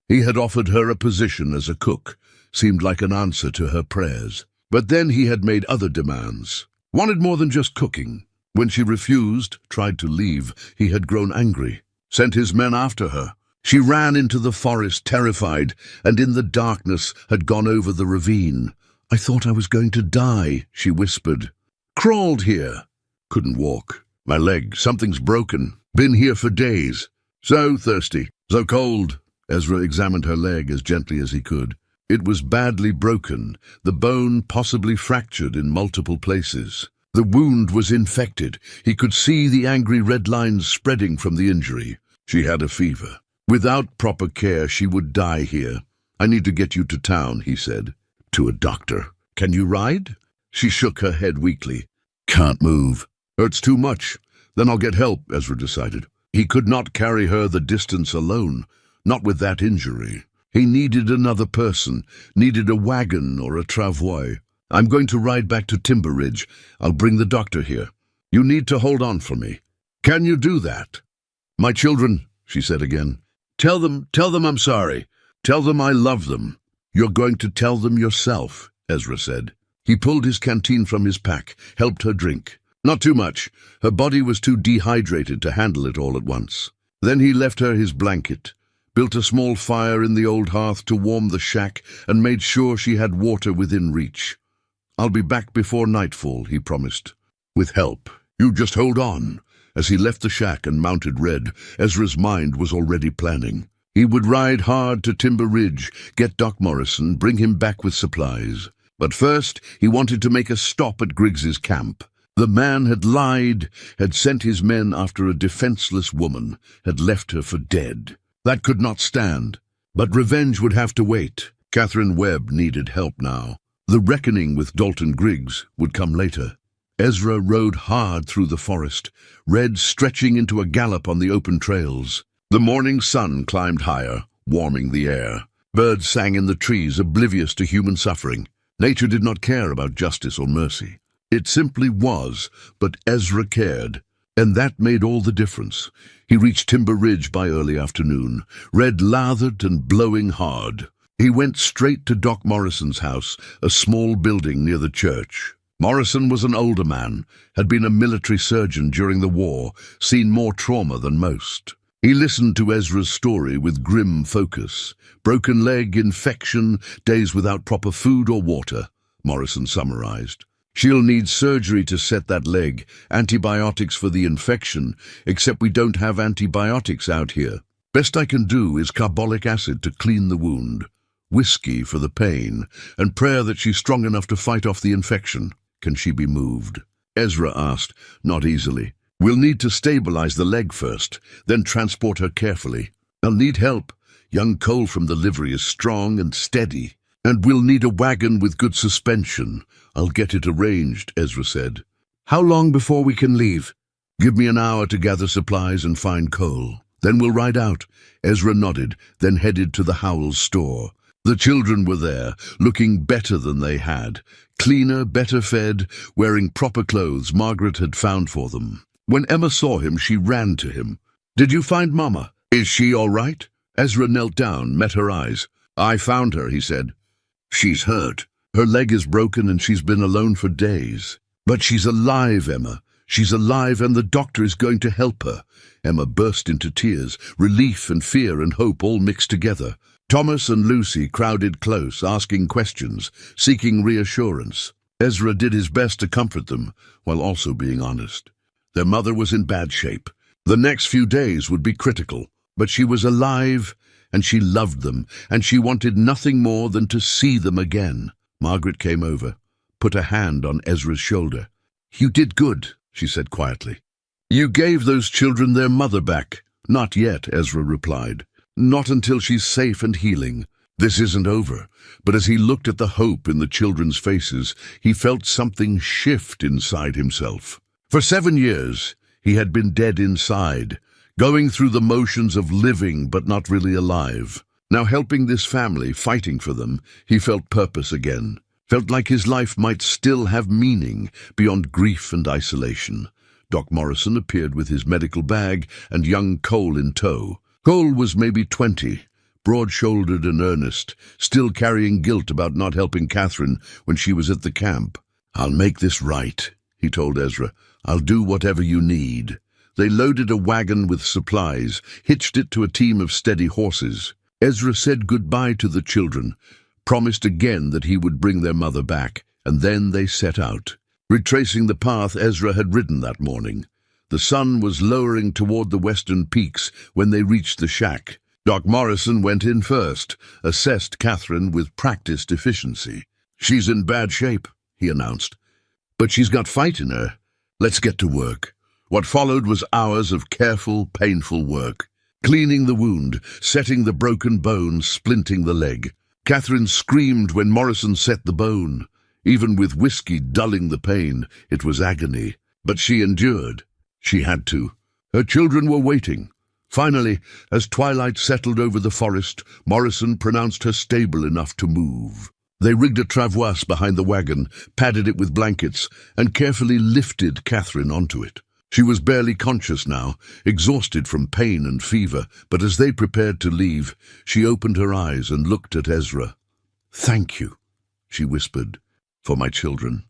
He had offered her a position as a cook, seemed like an answer to her prayers. But then he had made other demands, wanted more than just cooking. When she refused, tried to leave, he had grown angry, sent his men after her. She ran into the forest, terrified, and in the darkness had gone over the ravine. "I thought I was going to die," she whispered. "Crawled here." "Couldn't walk. My leg, something's broken. Been here for days. So thirsty, so cold." Ezra examined her leg as gently as he could. It was badly broken, the bone possibly fractured in multiple places. The wound was infected. He could see the angry red lines spreading from the injury. She had a fever. Without proper care, she would die here. I need to get you to town, he said. To a doctor. Can you ride? She shook her head weakly. Can't move. Hurts too much. Then I'll get help, Ezra decided. He could not carry her the distance alone, not with that injury. He needed another person, needed a wagon or a travois. I'm going to ride back to Timber Ridge. I'll bring the doctor here. You need to hold on for me. Can you do that? My children, she said again. Tell them I'm sorry. Tell them I love them. You're going to tell them yourself, Ezra said. He pulled his canteen from his pack, helped her drink. Not too much. Her body was too dehydrated to handle it all at once. Then he left her his blanket, built a small fire in the old hearth to warm the shack, and made sure she had water within reach. I'll be back before nightfall, he promised. With help. You just hold on. As he left the shack and mounted Red, Ezra's mind was already planning. He would ride hard to Timber Ridge, get Doc Morrison, bring him back with supplies. But first, he wanted to make a stop at Griggs's camp. The man had lied, had sent his men after a defenseless woman, had left her for dead. That could not stand. But revenge would have to wait. Catherine Webb needed help now. The reckoning with Dalton Griggs would come later. Ezra rode hard through the forest, Red stretching into a gallop on the open trails. The morning sun climbed higher, warming the air. Birds sang in the trees, oblivious to human suffering. Nature did not care about justice or mercy. It simply was, but Ezra cared, and that made all the difference. He reached Timber Ridge by early afternoon, Red lathered and blowing hard. He went straight to Doc Morrison's house, a small building near the church. Morrison was an older man, had been a military surgeon during the war, seen more trauma than most. He listened to Ezra's story with grim focus. Broken leg, infection, days without proper food or water, Morrison summarized. She'll need surgery to set that leg, antibiotics for the infection, except we don't have antibiotics out here. Best I can do is carbolic acid to clean the wound, whiskey for the pain, and prayer that she's strong enough to fight off the infection. Can she be moved? Ezra asked, not easily. We'll need to stabilize the leg first, then transport her carefully. I'll need help. Young Cole from the livery is strong and steady. And we'll need a wagon with good suspension. I'll get it arranged, Ezra said. How long before we can leave? Give me an hour to gather supplies and find Cole. Then we'll ride out. Ezra nodded, then headed to the Howells store. The children were there, looking better than they had. Cleaner, better fed, wearing proper clothes Margaret had found for them. When Emma saw him, she ran to him. Did you find Mama? Is she all right? Ezra knelt down, met her eyes. I found her, he said. She's hurt. Her leg is broken and she's been alone for days. But she's alive, Emma. She's alive and the doctor is going to help her. Emma burst into tears, relief and fear and hope all mixed together. Thomas and Lucy crowded close, asking questions, seeking reassurance. Ezra did his best to comfort them, while also being honest. Their mother was in bad shape. The next few days would be critical, but she was alive, and she loved them, and she wanted nothing more than to see them again. Margaret came over, put a hand on Ezra's shoulder. You did good, she said quietly. You gave those children their mother back. Not yet, Ezra replied. Not until she's safe and healing. This isn't over. But as he looked at the hope in the children's faces, he felt something shift inside himself. For 7 years, he had been dead inside, going through the motions of living but not really alive. Now helping this family, fighting for them, he felt purpose again. Felt like his life might still have meaning beyond grief and isolation. Doc Morrison appeared with his medical bag and young Cole in tow. Cole was maybe 20, broad-shouldered and earnest, still carrying guilt about not helping Catherine when she was at the camp. I'll make this right, he told Ezra. I'll do whatever you need. They loaded a wagon with supplies, hitched it to a team of steady horses. Ezra said goodbye to the children, promised again that he would bring their mother back, and then they set out. Retracing the path Ezra had ridden that morning. The sun was lowering toward the western peaks when they reached the shack. Doc Morrison went in first, assessed Catherine with practiced efficiency. She's in bad shape, he announced. But she's got fight in her. Let's get to work." What followed was hours of careful, painful work. Cleaning the wound, setting the broken bone, splinting the leg. Catherine screamed when Morrison set the bone. Even with whiskey dulling the pain, it was agony. But she endured. She had to. Her children were waiting. Finally, as twilight settled over the forest, Morrison pronounced her stable enough to move. They rigged a travois behind the wagon, padded it with blankets, and carefully lifted Catherine onto it. She was barely conscious now, exhausted from pain and fever, but as they prepared to leave, she opened her eyes and looked at Ezra. "Thank you," she whispered, "for my children.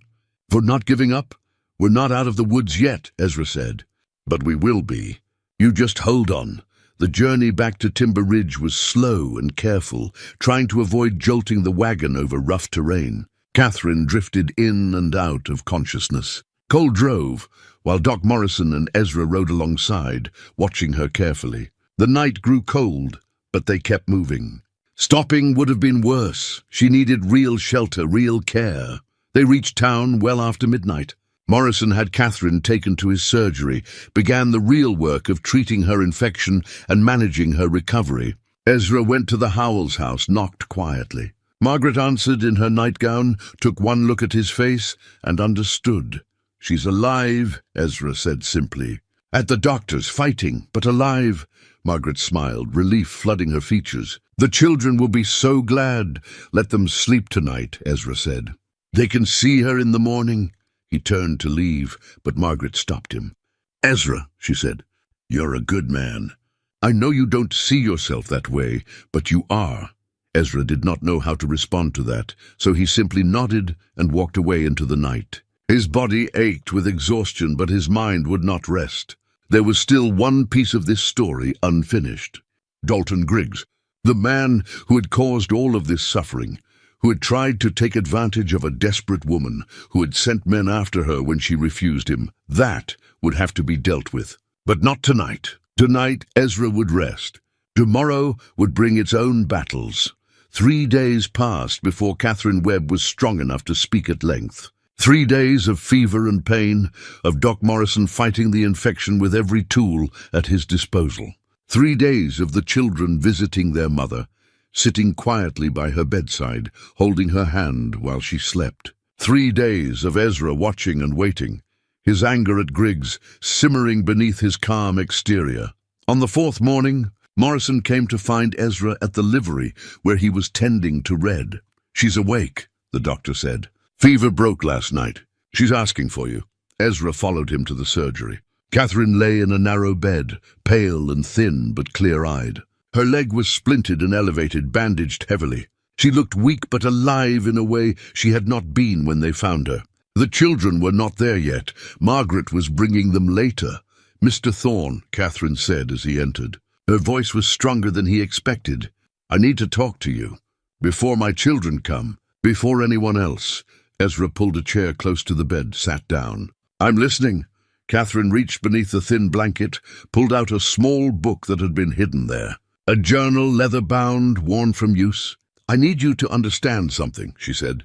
For not giving up? We're not out of the woods yet," Ezra said. "But we will be. You just hold on." The journey back to Timber Ridge was slow and careful, trying to avoid jolting the wagon over rough terrain. Catherine drifted in and out of consciousness. Cole drove, while Doc Morrison and Ezra rode alongside, watching her carefully. The night grew cold, but they kept moving. Stopping would have been worse. She needed real shelter, real care. They reached town well after midnight. Morrison had Catherine taken to his surgery, began the real work of treating her infection and managing her recovery. Ezra went to the Howells' house, knocked quietly. Margaret answered in her nightgown, took one look at his face, and understood. "She's alive," Ezra said simply. "At the doctor's, fighting, but alive." Margaret smiled, relief flooding her features. "The children will be so glad. Let them sleep tonight," Ezra said. "They can see her in the morning." He turned to leave, but Margaret stopped him. "Ezra," she said, "you're a good man. I know you don't see yourself that way, but you are." Ezra did not know how to respond to that, so he simply nodded and walked away into the night. His body ached with exhaustion, but his mind would not rest. There was still one piece of this story unfinished. Dalton Griggs, the man who had caused all of this suffering, who had tried to take advantage of a desperate woman, who had sent men after her when she refused him. That would have to be dealt with. But not tonight. Tonight, Ezra would rest. Tomorrow would bring its own battles. 3 days passed before Catherine Webb was strong enough to speak at length. 3 days of fever and pain, of Doc Morrison fighting the infection with every tool at his disposal. 3 days of the children visiting their mother, sitting quietly by her bedside, holding her hand while she slept. 3 days of Ezra watching and waiting, his anger at Griggs simmering beneath his calm exterior. On the 4th morning, Morrison came to find Ezra at the livery where he was tending to Red. "She's awake," the doctor said. "Fever broke last night. She's asking for you." Ezra followed him to the surgery. Catherine lay in a narrow bed, pale and thin but clear-eyed. Her leg was splinted and elevated, bandaged heavily. She looked weak but alive in a way she had not been when they found her. The children were not there yet. Margaret was bringing them later. "Mr. Thorne," Catherine said as he entered. Her voice was stronger than he expected. "I need to talk to you. Before my children come. Before anyone else." Ezra pulled a chair close to the bed, sat down. "I'm listening." Catherine reached beneath the thin blanket, pulled out a small book that had been hidden there. A journal, leather-bound, worn from use. "I need you to understand something," she said.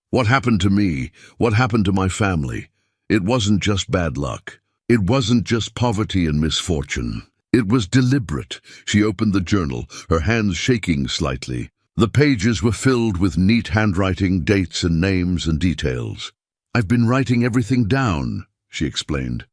"What happened to me, what happened to my family, it wasn't just bad luck. It wasn't just poverty and misfortune. It was deliberate." She opened the journal, her hands shaking slightly. The pages were filled with neat handwriting, dates and names and details. "I've been writing everything down," she explained.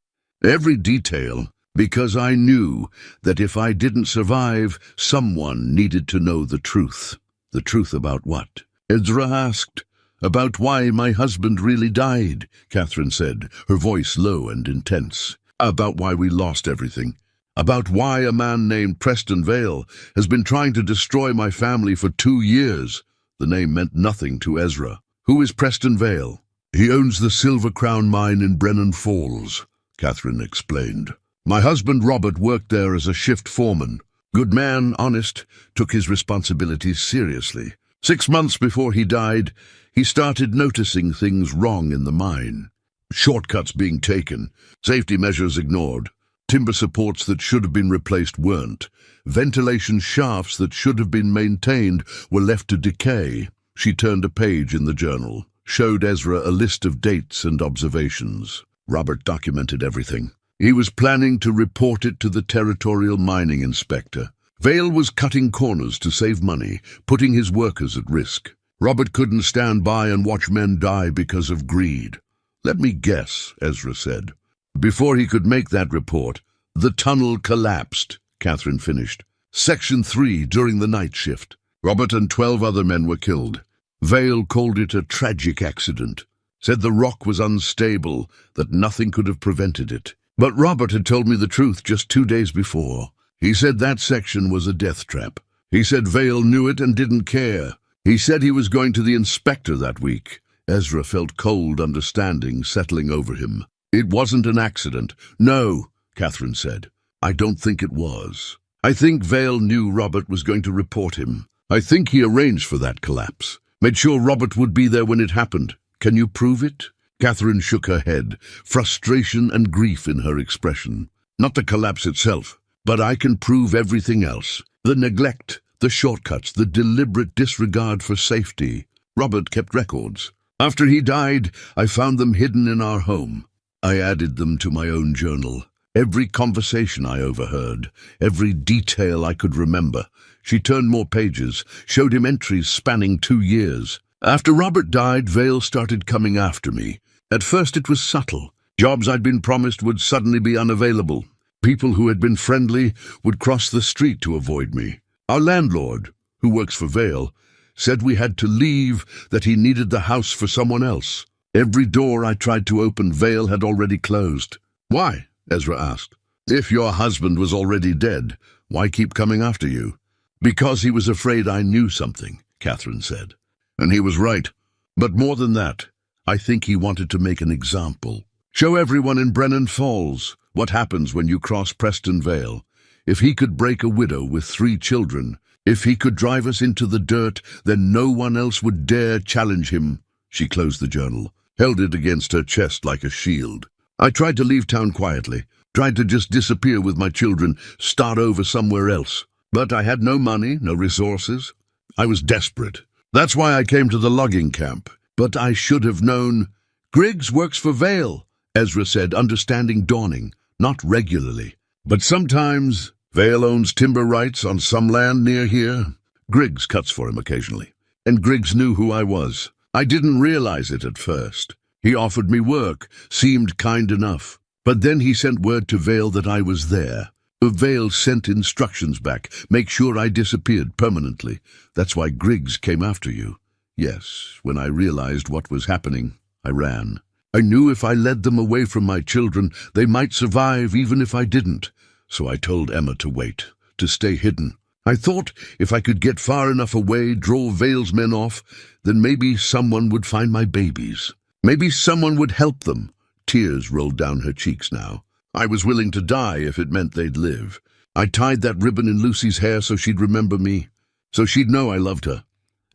"Every detail. Because I knew that if I didn't survive, someone needed to know the truth." "The truth about what?" Ezra asked. "About why my husband really died," Catherine said, her voice low and intense. "About why we lost everything. About why a man named Preston Vale has been trying to destroy my family for 2 years. The name meant nothing to Ezra. "Who is Preston Vale?" "He owns the Silver Crown mine in Brennan Falls," Catherine explained. "My husband Robert worked there as a shift foreman. Good man, honest, took his responsibilities seriously. 6 months before he died, he started noticing things wrong in the mine. Shortcuts being taken, safety measures ignored. Timber supports that should have been replaced weren't. Ventilation shafts that should have been maintained were left to decay." She turned a page in the journal. showed Ezra a list of dates and observations. Robert documented everything. He was planning to report it to the territorial mining inspector. Vale was cutting corners to save money, putting his workers at risk. Robert couldn't stand by and watch men die because of greed. "Let me guess," Ezra said. Before he could make that report, the tunnel collapsed, Catherine finished. Section 3 during the night shift. Robert and 12 other men were killed. Vale called it a tragic accident, said the rock was unstable, that nothing could have prevented it. But Robert had told me the truth just 2 days before. He said that section was a death trap. He said Vale knew it and didn't care. He said he was going to the inspector that week. Ezra felt cold understanding settling over him. "It wasn't an accident." "No," Catherine said. "I don't think it was. I think Vale knew Robert was going to report him. I think he arranged for that collapse. Made sure Robert would be there when it happened. Can you prove it?" Catherine shook her head, frustration and grief in her expression. "Not the collapse itself, but I can prove everything else. The neglect, the shortcuts, the deliberate disregard for safety. Robert kept records. After he died, I found them hidden in our home. I added them to my own journal. Every conversation I overheard, every detail I could remember. She turned more pages, showed him entries spanning 2 years. After Robert died, Vale started coming after me. At first it was subtle. Jobs I'd been promised would suddenly be unavailable. People who had been friendly would cross the street to avoid me. Our landlord, who works for Vale, said we had to leave, that he needed the house for someone else. Every door I tried to open, Vale had already closed. "Why?" Ezra asked. "If your husband was already dead, why keep coming after you?" "Because he was afraid I knew something," Catherine said. "And he was right. But more than that, I think he wanted to make an example. Show everyone in Brennan Falls what happens when you cross Preston Vale. If he could break a widow with 3 children, if he could drive us into the dirt, then no one else would dare challenge him." She closed the journal, held it against her chest like a shield. "I tried to leave town quietly, tried to just disappear with my children, start over somewhere else. But I had no money, no resources. I was desperate. That's why I came to the logging camp. But I should have known." "Griggs works for Vale," Ezra said, understanding dawning. "Not regularly. But sometimes Vale owns timber rights on some land near here. Griggs cuts for him occasionally. And Griggs knew who I was. I didn't realize it at first. He offered me work, seemed kind enough. But then he sent word to Vale that I was there. Vale sent instructions back, make sure I disappeared permanently. That's why Griggs came after you." "Yes, when I realized what was happening, I ran. I knew if I led them away from my children, they might survive even if I didn't. So I told Emma to wait, to stay hidden. I thought if I could get far enough away, draw Vale's men off, then maybe someone would find my babies. Maybe someone would help them." Tears rolled down her cheeks now. "I was willing to die if it meant they'd live. I tied that ribbon in Lucy's hair so she'd remember me, so she'd know I loved her."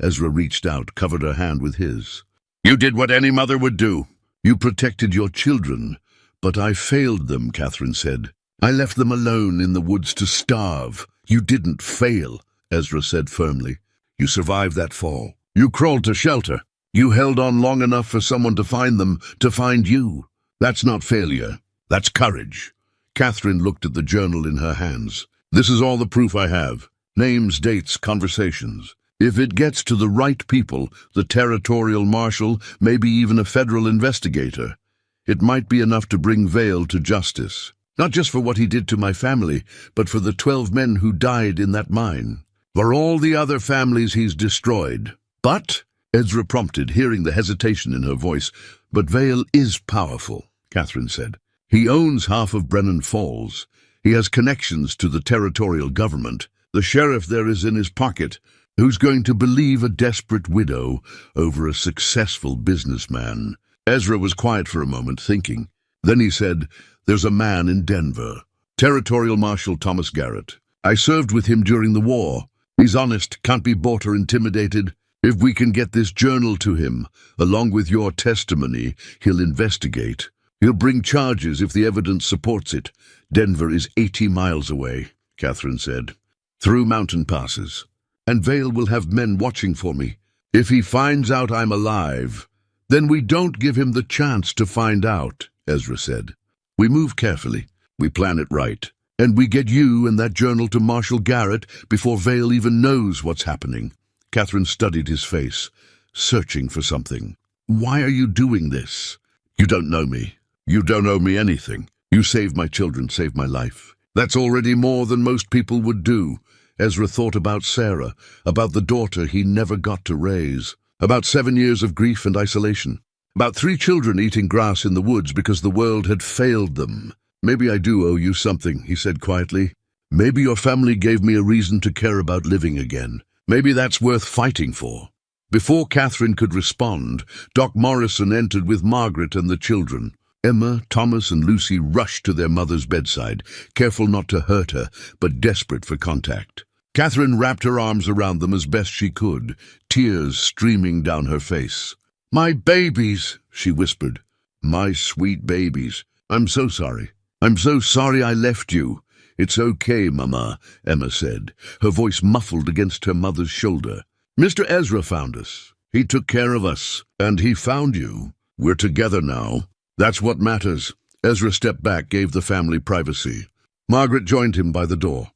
Ezra reached out, covered her hand with his. "You did what any mother would do. You protected your children, but I failed them," Catherine said. "I left them alone in the woods to starve." "You didn't fail," Ezra said firmly. "You survived that fall. You crawled to shelter. You held on long enough for someone to find them, to find you. That's not failure. That's courage." Catherine looked at the journal in her hands. "This is all the proof I have. Names, dates, conversations. If it gets to the right people, the territorial marshal, maybe even a federal investigator, it might be enough to bring Vale to justice. Not just for what he did to my family, but for the 12 men who died in that mine. For all the other families he's destroyed." "But," Ezra prompted, hearing the hesitation in her voice, "but Vale is powerful," Catherine said. "He owns half of Brennan Falls. He has connections to the territorial government. The sheriff there is in his pocket. Who's going to believe a desperate widow over a successful businessman?" Ezra was quiet for a moment, thinking. Then he said, "There's a man in Denver, Territorial Marshal Thomas Garrett. I served with him during the war. He's honest, can't be bought or intimidated. If we can get this journal to him, along with your testimony, he'll investigate. He'll bring charges if the evidence supports it. Denver is 80 miles away," Catherine said, "through mountain passes. And Vale will have men watching for me. If he finds out I'm alive, Then we don't give him the chance to find out, Ezra said. We move carefully, we plan it right, and we get you and that journal to Marshal Garrett before Vale even knows what's happening. Catherine studied his face, searching for something. Why are you doing this? You don't know me. You don't owe me anything. You saved my children, saved my life. That's already more than most people would do. Ezra thought about Sarah, about the daughter he never got to raise, about 7 years of grief and isolation, about 3 children eating grass in the woods because the world had failed them. Maybe I do owe you something, he said quietly. Maybe your family gave me a reason to care about living again. Maybe that's worth fighting for. Before Catherine could respond, Doc Morrison entered with Margaret and the children. Emma, Thomas, and Lucy rushed to their mother's bedside, careful not to hurt her, but desperate for contact. Catherine wrapped her arms around them as best she could, tears streaming down her face. "My babies," she whispered. "My sweet babies. I'm so sorry. I'm so sorry I left you." "It's okay, Mama," Emma said, her voice muffled against her mother's shoulder. "Mr. Ezra found us. He took care of us, and he found you. We're together now. That's what matters." Ezra stepped back, gave the family privacy. Margaret joined him by the door.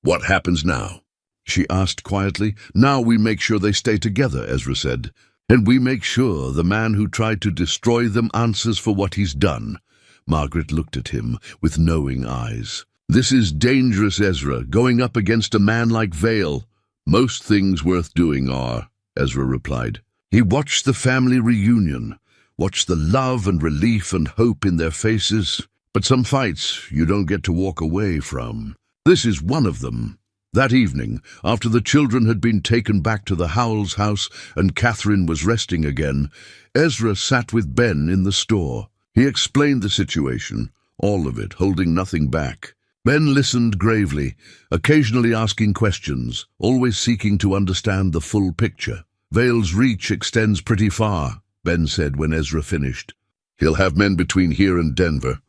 "What happens now?" she asked quietly. "Now we make sure they stay together," Ezra said. "And we make sure the man who tried to destroy them answers for what he's done." Margaret looked at him with knowing eyes. "This is dangerous, Ezra, going up against a man like Vale." "Most things worth doing are," Ezra replied. He watched the family reunion, watched the love and relief and hope in their faces. But some fights you don't get to walk away from. This is one of them. That evening, after the children had been taken back to the Howells house and Catherine was resting again, Ezra sat with Ben in the store. He explained the situation, all of it, holding nothing back. Ben listened gravely, occasionally asking questions, always seeking to understand the full picture. "Vale's reach extends pretty far," Ben said when Ezra finished. "He'll have men between here and Denver.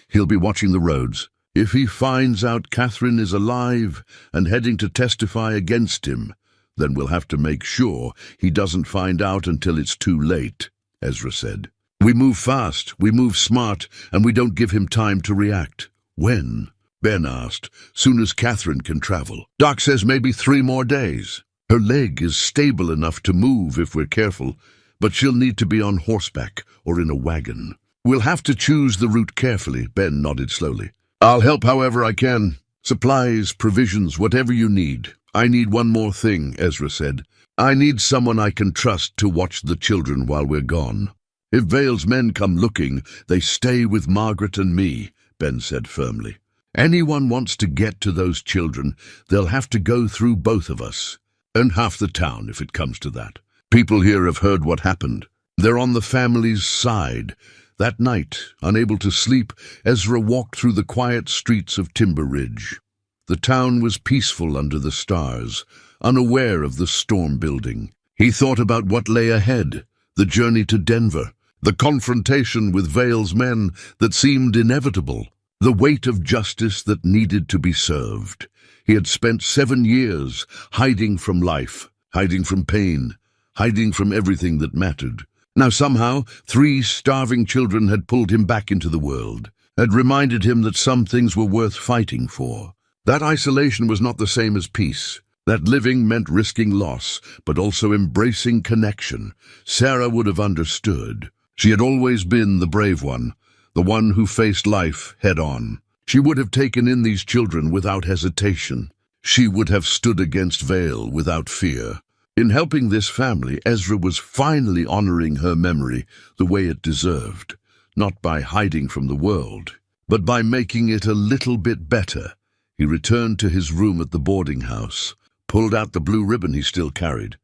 He'll be watching the roads. If he finds out Catherine is alive and heading to testify against him, then we'll have to make sure he doesn't find out until it's too late," Ezra said. "We move fast, we move smart, and we don't give him time to react." "When?" Ben asked. "Soon as Catherine can travel. Doc says maybe 3 more days. Her leg is stable enough to move if we're careful, but she'll need to be on horseback or in a wagon. We'll have to choose the route carefully," Ben nodded slowly. "I'll help however I can. Supplies, provisions, whatever you need. I need one more thing," Ezra said. "I need someone I can trust to watch the children while we're gone. If Vale's men come looking, they stay with Margaret and me," Ben said firmly. "Anyone wants to get to those children, they'll have to go through both of us. And half the town, if it comes to that. People here have heard what happened. They're on the family's side." That night, unable to sleep, Ezra walked through the quiet streets of Timber Ridge. The town was peaceful under the stars, unaware of the storm building. He thought about what lay ahead, the journey to Denver, the confrontation with Vale's men that seemed inevitable, the weight of justice that needed to be served. He had spent 7 years hiding from life, hiding from pain, hiding from everything that mattered. Now somehow, 3 starving children had pulled him back into the world, had reminded him that some things were worth fighting for. That isolation was not the same as peace. That living meant risking loss, but also embracing connection. Sarah would have understood. She had always been the brave one, the one who faced life head-on. She would have taken in these children without hesitation. She would have stood against Vale without fear. In helping this family, Ezra was finally honoring her memory the way it deserved, not by hiding from the world, but by making it a little bit better. He returned to his room at the boarding house, pulled out the blue ribbon he still carried.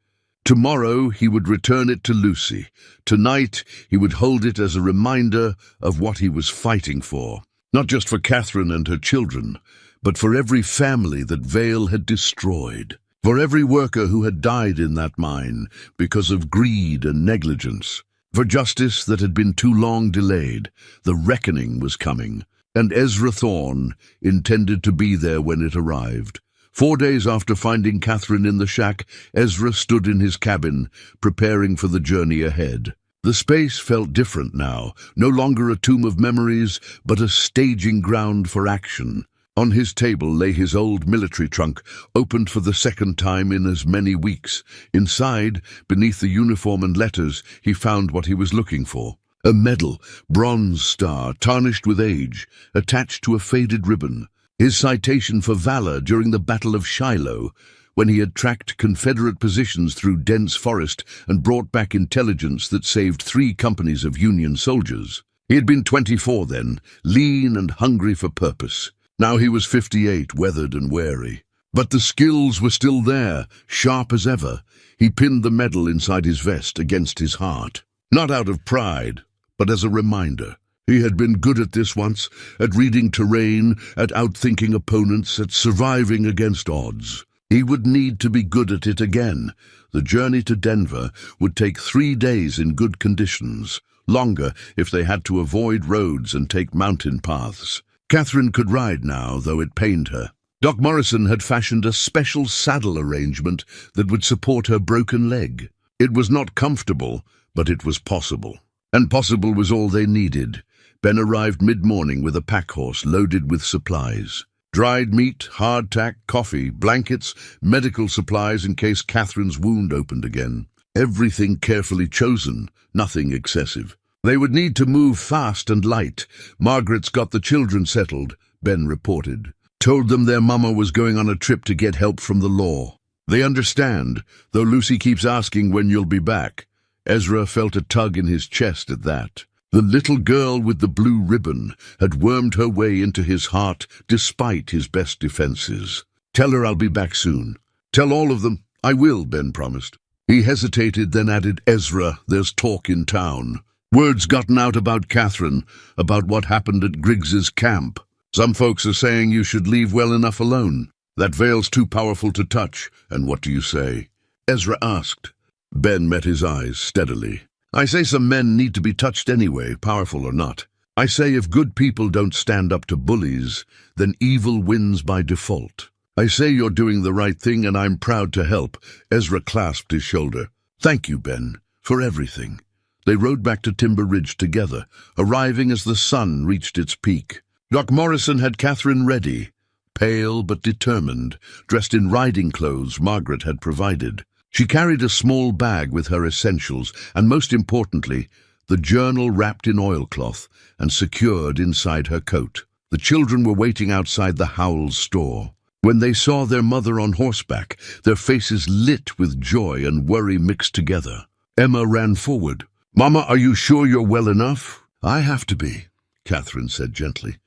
Tomorrow he would return it to Lucy. Tonight he would hold it as a reminder of what he was fighting for, not just for Catherine and her children, but for every family that Vale had destroyed. For every worker who had died in that mine because of greed and negligence. For justice that had been too long delayed. The reckoning was coming, and Ezra Thorne intended to be there when it arrived. 4 days after finding Catherine in the shack, Ezra stood in his cabin, preparing for the journey ahead. The space felt different now, no longer a tomb of memories, but a staging ground for action. On his table lay his old military trunk, opened for the second time in as many weeks. Inside, beneath the uniform and letters, he found what he was looking for. A medal, bronze star, tarnished with age, attached to a faded ribbon. His citation for valor during the Battle of Shiloh, when he had tracked Confederate positions through dense forest and brought back intelligence that saved 3 companies of Union soldiers. He had been 24 then, lean and hungry for purpose. Now he was 58, weathered and wary. But the skills were still there, sharp as ever. He pinned the medal inside his vest against his heart. Not out of pride, but as a reminder. He had been good at this once, at reading terrain, at outthinking opponents, at surviving against odds. He would need to be good at it again. The journey to Denver would take 3 days in good conditions, longer if they had to avoid roads and take mountain paths. Catherine could ride now, though it pained her. Doc Morrison had fashioned a special saddle arrangement that would support her broken leg. It was not comfortable, but it was possible. And possible was all they needed. Ben arrived mid-morning with a pack horse loaded with supplies. Dried meat, hardtack, coffee, blankets, medical supplies in case Catherine's wound opened again. Everything carefully chosen, nothing excessive. They would need to move fast and light. Margaret's got the children settled, Ben reported. Told them their mama was going on a trip to get help from the law. They understand, though Lucy keeps asking when you'll be back. Ezra felt a tug in his chest at that. The little girl with the blue ribbon had wormed her way into his heart despite his best defenses. Tell her I'll be back soon. Tell all of them. I will, Ben promised. He hesitated, then added, Ezra, there's talk in town. Word's gotten out about Catherine, about what happened at Griggs's camp. Some folks are saying you should leave well enough alone. That veil's too powerful to touch, and what do you say? Ezra asked. Ben met his eyes steadily. I say some men need to be touched anyway, powerful or not. I say if good people don't stand up to bullies, then evil wins by default. I say you're doing the right thing and I'm proud to help. Ezra clasped his shoulder. Thank you, Ben, for everything. They rode back to Timber Ridge together, arriving as the sun reached its peak. Doc Morrison had Catherine ready, pale but determined, dressed in riding clothes Margaret had provided. She carried a small bag with her essentials, and most importantly, the journal wrapped in oilcloth and secured inside her coat. The children were waiting outside the Howells store. When they saw their mother on horseback, their faces lit with joy and worry mixed together. Emma ran forward. Mama, are you sure you're well enough? I have to be, Catherine said gently.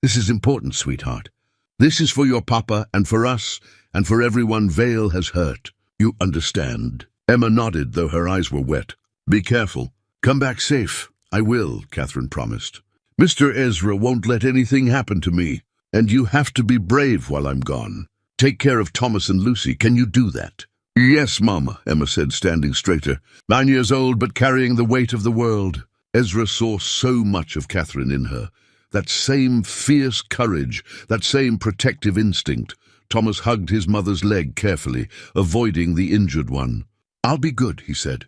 This is important, sweetheart. This is for your papa and for us and for everyone Vale has hurt. You understand? Emma nodded, though her eyes were wet. Be careful. Come back safe. I will, Catherine promised. Mr. Ezra won't let anything happen to me, and you have to be brave while I'm gone. Take care of Thomas and Lucy. Can you do that? Yes, Mama, Emma said, standing straighter. 9 years old, but carrying the weight of the world. Ezra saw so much of Catherine in her. That same fierce courage, that same protective instinct. Thomas hugged his mother's leg carefully, avoiding the injured one. I'll be good, he said.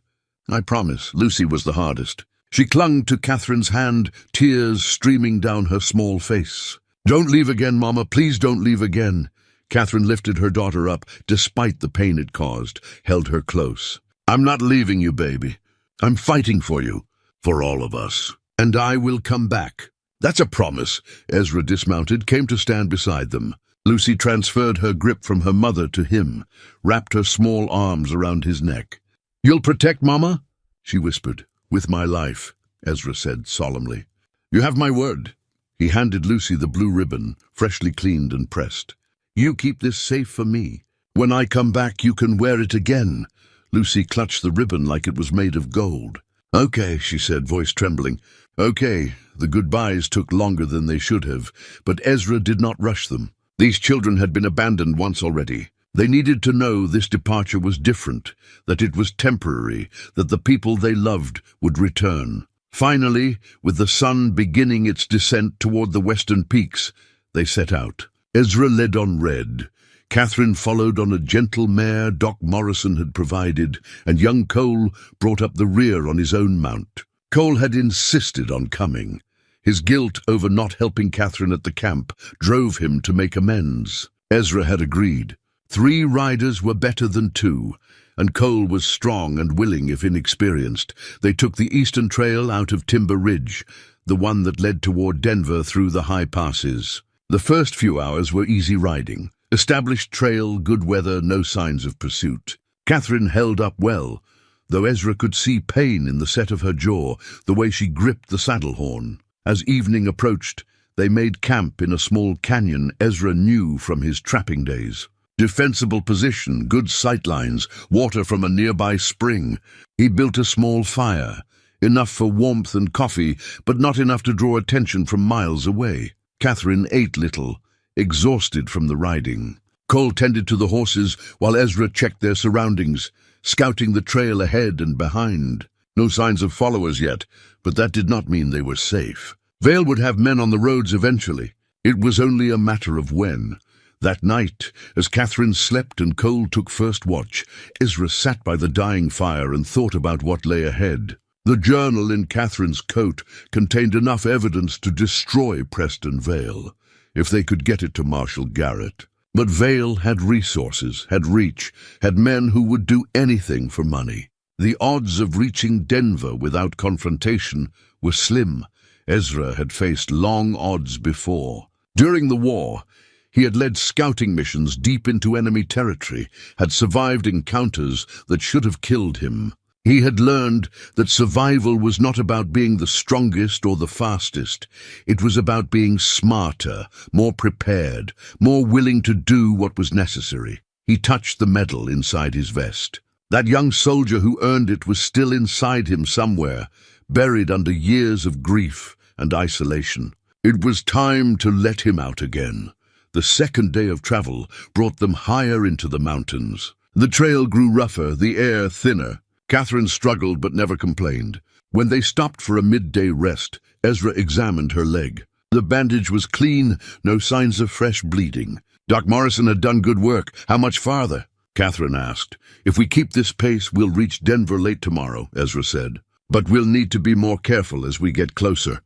I promise. Lucy was the hardest. She clung to Catherine's hand, tears streaming down her small face. Don't leave again, Mama. Please don't leave again. Catherine lifted her daughter up, despite the pain it caused, held her close. I'm not leaving you, baby. I'm fighting for you, for all of us. And I will come back. That's a promise. Ezra dismounted, came to stand beside them. Lucy transferred her grip from her mother to him, wrapped her small arms around his neck. You'll protect Mama? She whispered. With my life, Ezra said solemnly. You have my word. He handed Lucy the blue ribbon, freshly cleaned and pressed. You keep this safe for me. When I come back, you can wear it again. Lucy clutched the ribbon like it was made of gold. Okay, she said, voice trembling. Okay, the goodbyes took longer than they should have, but Ezra did not rush them. These children had been abandoned once already. They needed to know this departure was different, that it was temporary, that the people they loved would return. Finally, with the sun beginning its descent toward the western peaks, they set out. Ezra led on red, Catherine followed on a gentle mare Doc Morrison had provided, and young Cole brought up the rear on his own mount. Cole had insisted on coming. His guilt over not helping Catherine at the camp drove him to make amends. Ezra had agreed. 3 riders were better than 2, and Cole was strong and willing if inexperienced. They took the eastern trail out of Timber Ridge, the one that led toward Denver through the high passes. The first few hours were easy riding. Established trail, good weather, no signs of pursuit. Catherine held up well, though Ezra could see pain in the set of her jaw, the way she gripped the saddle horn. As evening approached, they made camp in a small canyon Ezra knew from his trapping days. Defensible position, good sightlines, water from a nearby spring. He built a small fire, enough for warmth and coffee, but not enough to draw attention from miles away. Catherine ate little, exhausted from the riding. Cole tended to the horses while Ezra checked their surroundings, scouting the trail ahead and behind. No signs of followers yet, but that did not mean they were safe. Vale would have men on the roads eventually. It was only a matter of when. That night, as Catherine slept and Cole took first watch, Ezra sat by the dying fire and thought about what lay ahead. The journal in Catherine's coat contained enough evidence to destroy Preston Vale, if they could get it to Marshal Garrett. But Vale had resources, had reach, had men who would do anything for money. The odds of reaching Denver without confrontation were slim. Ezra had faced long odds before. During the war, he had led scouting missions deep into enemy territory, had survived encounters that should have killed him. He had learned that survival was not about being the strongest or the fastest. It was about being smarter, more prepared, more willing to do what was necessary. He touched the medal inside his vest. That young soldier who earned it was still inside him somewhere, buried under years of grief and isolation. It was time to let him out again. The second day of travel brought them higher into the mountains. The trail grew rougher, the air thinner. Catherine struggled but never complained. When they stopped for a midday rest, Ezra examined her leg. The bandage was clean, no signs of fresh bleeding. Doc Morrison had done good work. How much farther? Catherine asked. If we keep this pace, we'll reach Denver late tomorrow, Ezra said. But we'll need to be more careful as we get closer.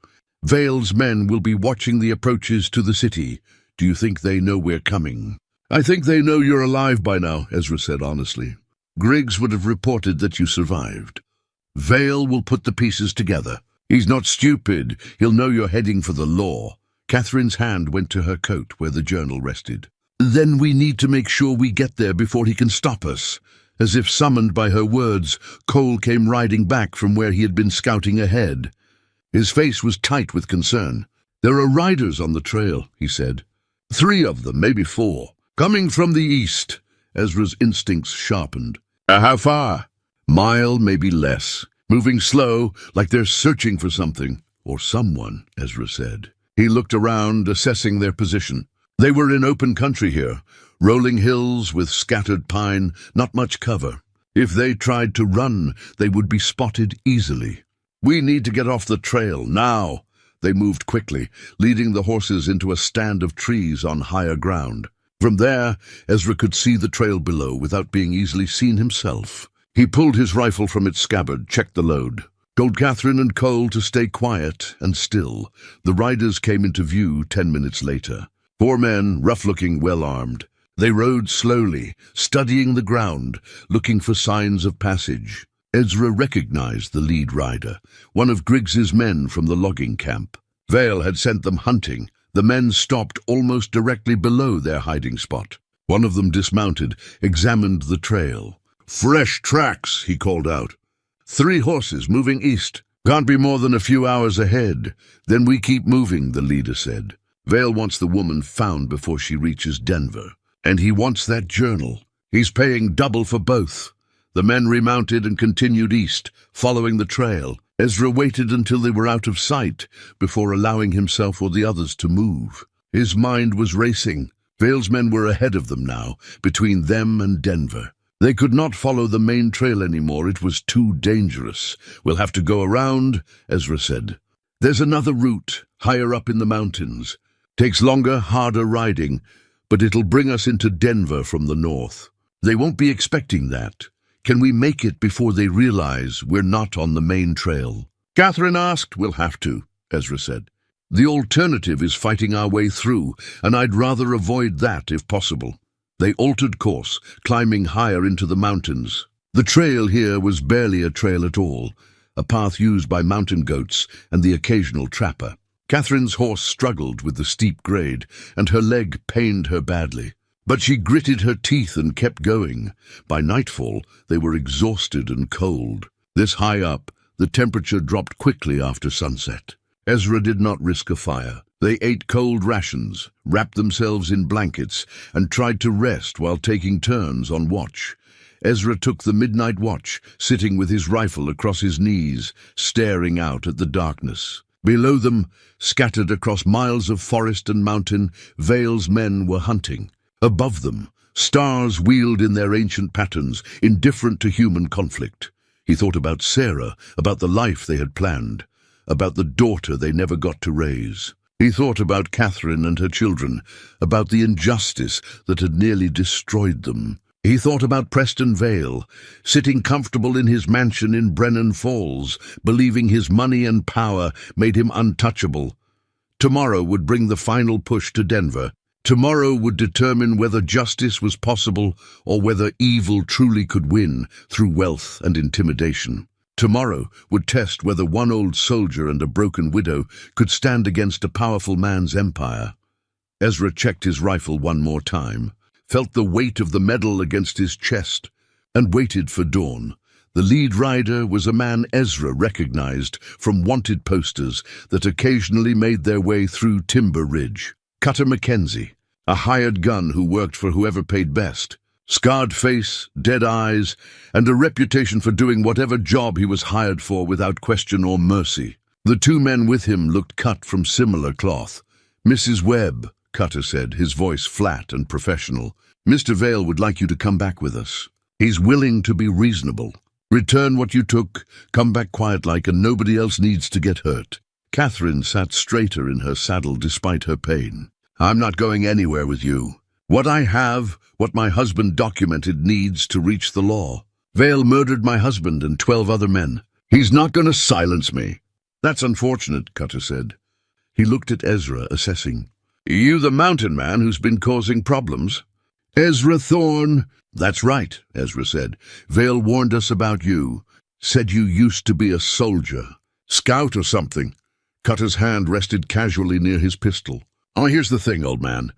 Vale's men will be watching the approaches to the city. Do you think they know we're coming? I think they know you're alive by now, Ezra said honestly. Griggs would have reported that you survived. Vale will put the pieces together. He's not stupid. He'll know you're heading for the law. Catherine's hand went to her coat where the journal rested. Then we need to make sure we get there before he can stop us. As if summoned by her words, Cole came riding back from where he had been scouting ahead. His face was tight with concern. There are riders on the trail, he said. 3 of them, maybe 4. Coming from the east. Ezra's instincts sharpened. How far? Mile, maybe less. Moving slow, like they're searching for something. Or someone, Ezra said. He looked around, assessing their position. They were in open country here. Rolling hills with scattered pine, not much cover. If they tried to run, they would be spotted easily. We need to get off the trail, now. They moved quickly, leading the horses into a stand of trees on higher ground. From there, Ezra could see the trail below without being easily seen himself. He pulled his rifle from its scabbard, checked the load, told Catherine and Cole to stay quiet and still. The riders came into view 10 minutes later. 4 men, rough-looking, well-armed. They rode slowly, studying the ground, looking for signs of passage. Ezra recognized the lead rider, one of Griggs's men from the logging camp. Vale had sent them hunting. The men stopped almost directly below their hiding spot. One of them dismounted, examined the trail. Fresh tracks, he called out. 3 horses moving east. Can't be more than a few hours ahead. Then we keep moving, the leader said. Vale wants the woman found before she reaches Denver. And he wants that journal. He's paying double for both. The men remounted and continued east, following the trail. Ezra waited until they were out of sight before allowing himself or the others to move. His mind was racing. Vale's men were ahead of them now, between them and Denver. They could not follow the main trail anymore. It was too dangerous. We'll have to go around, Ezra said. There's another route, higher up in the mountains. Takes longer, harder riding, but it'll bring us into Denver from the north. They won't be expecting that. Can we make it before they realize we're not on the main trail?" Catherine asked. "We'll have to," Ezra said. "The alternative is fighting our way through, and I'd rather avoid that if possible." They altered course, climbing higher into the mountains. The trail here was barely a trail at all, a path used by mountain goats and the occasional trapper. Catherine's horse struggled with the steep grade, and her leg pained her badly. But she gritted her teeth and kept going. By nightfall, they were exhausted and cold. This high up, the temperature dropped quickly after sunset. Ezra did not risk a fire. They ate cold rations, wrapped themselves in blankets, and tried to rest while taking turns on watch. Ezra took the midnight watch, sitting with his rifle across his knees, staring out at the darkness. Below them, scattered across miles of forest and mountain, Vale's men were hunting. Above them, stars wheeled in their ancient patterns, indifferent to human conflict. He thought about Sarah, about the life they had planned, about the daughter they never got to raise. He thought about Catherine and her children, about the injustice that had nearly destroyed them. He thought about Preston Vale, sitting comfortable in his mansion in Brennan Falls, believing his money and power made him untouchable. Tomorrow would bring the final push to Denver. Tomorrow would determine whether justice was possible or whether evil truly could win through wealth and intimidation. Tomorrow would test whether one old soldier and a broken widow could stand against a powerful man's empire. Ezra checked his rifle one more time, felt the weight of the metal against his chest, and waited for dawn. The lead rider was a man Ezra recognized from wanted posters that occasionally made their way through Timber Ridge. Cutter Mackenzie, a hired gun who worked for whoever paid best. Scarred face, dead eyes, and a reputation for doing whatever job he was hired for without question or mercy. The two men with him looked cut from similar cloth. "Mrs. Webb," Cutter said, his voice flat and professional. "Mr. Vale would like you to come back with us. He's willing to be reasonable. Return what you took, come back quiet-like, and nobody else needs to get hurt." Catherine sat straighter in her saddle despite her pain. "I'm not going anywhere with you. What I have, what my husband documented, needs to reach the law. Vale murdered my husband and 12 other men. He's not going to silence me." "That's unfortunate," Cutter said. He looked at Ezra, assessing. "You the mountain man who's been causing problems?" "Ezra Thorne." "That's right," Ezra said. "Vale warned us about you. Said you used to be a soldier. Scout or something." Cutter's hand rested casually near his pistol. "Oh, here's the thing, old man.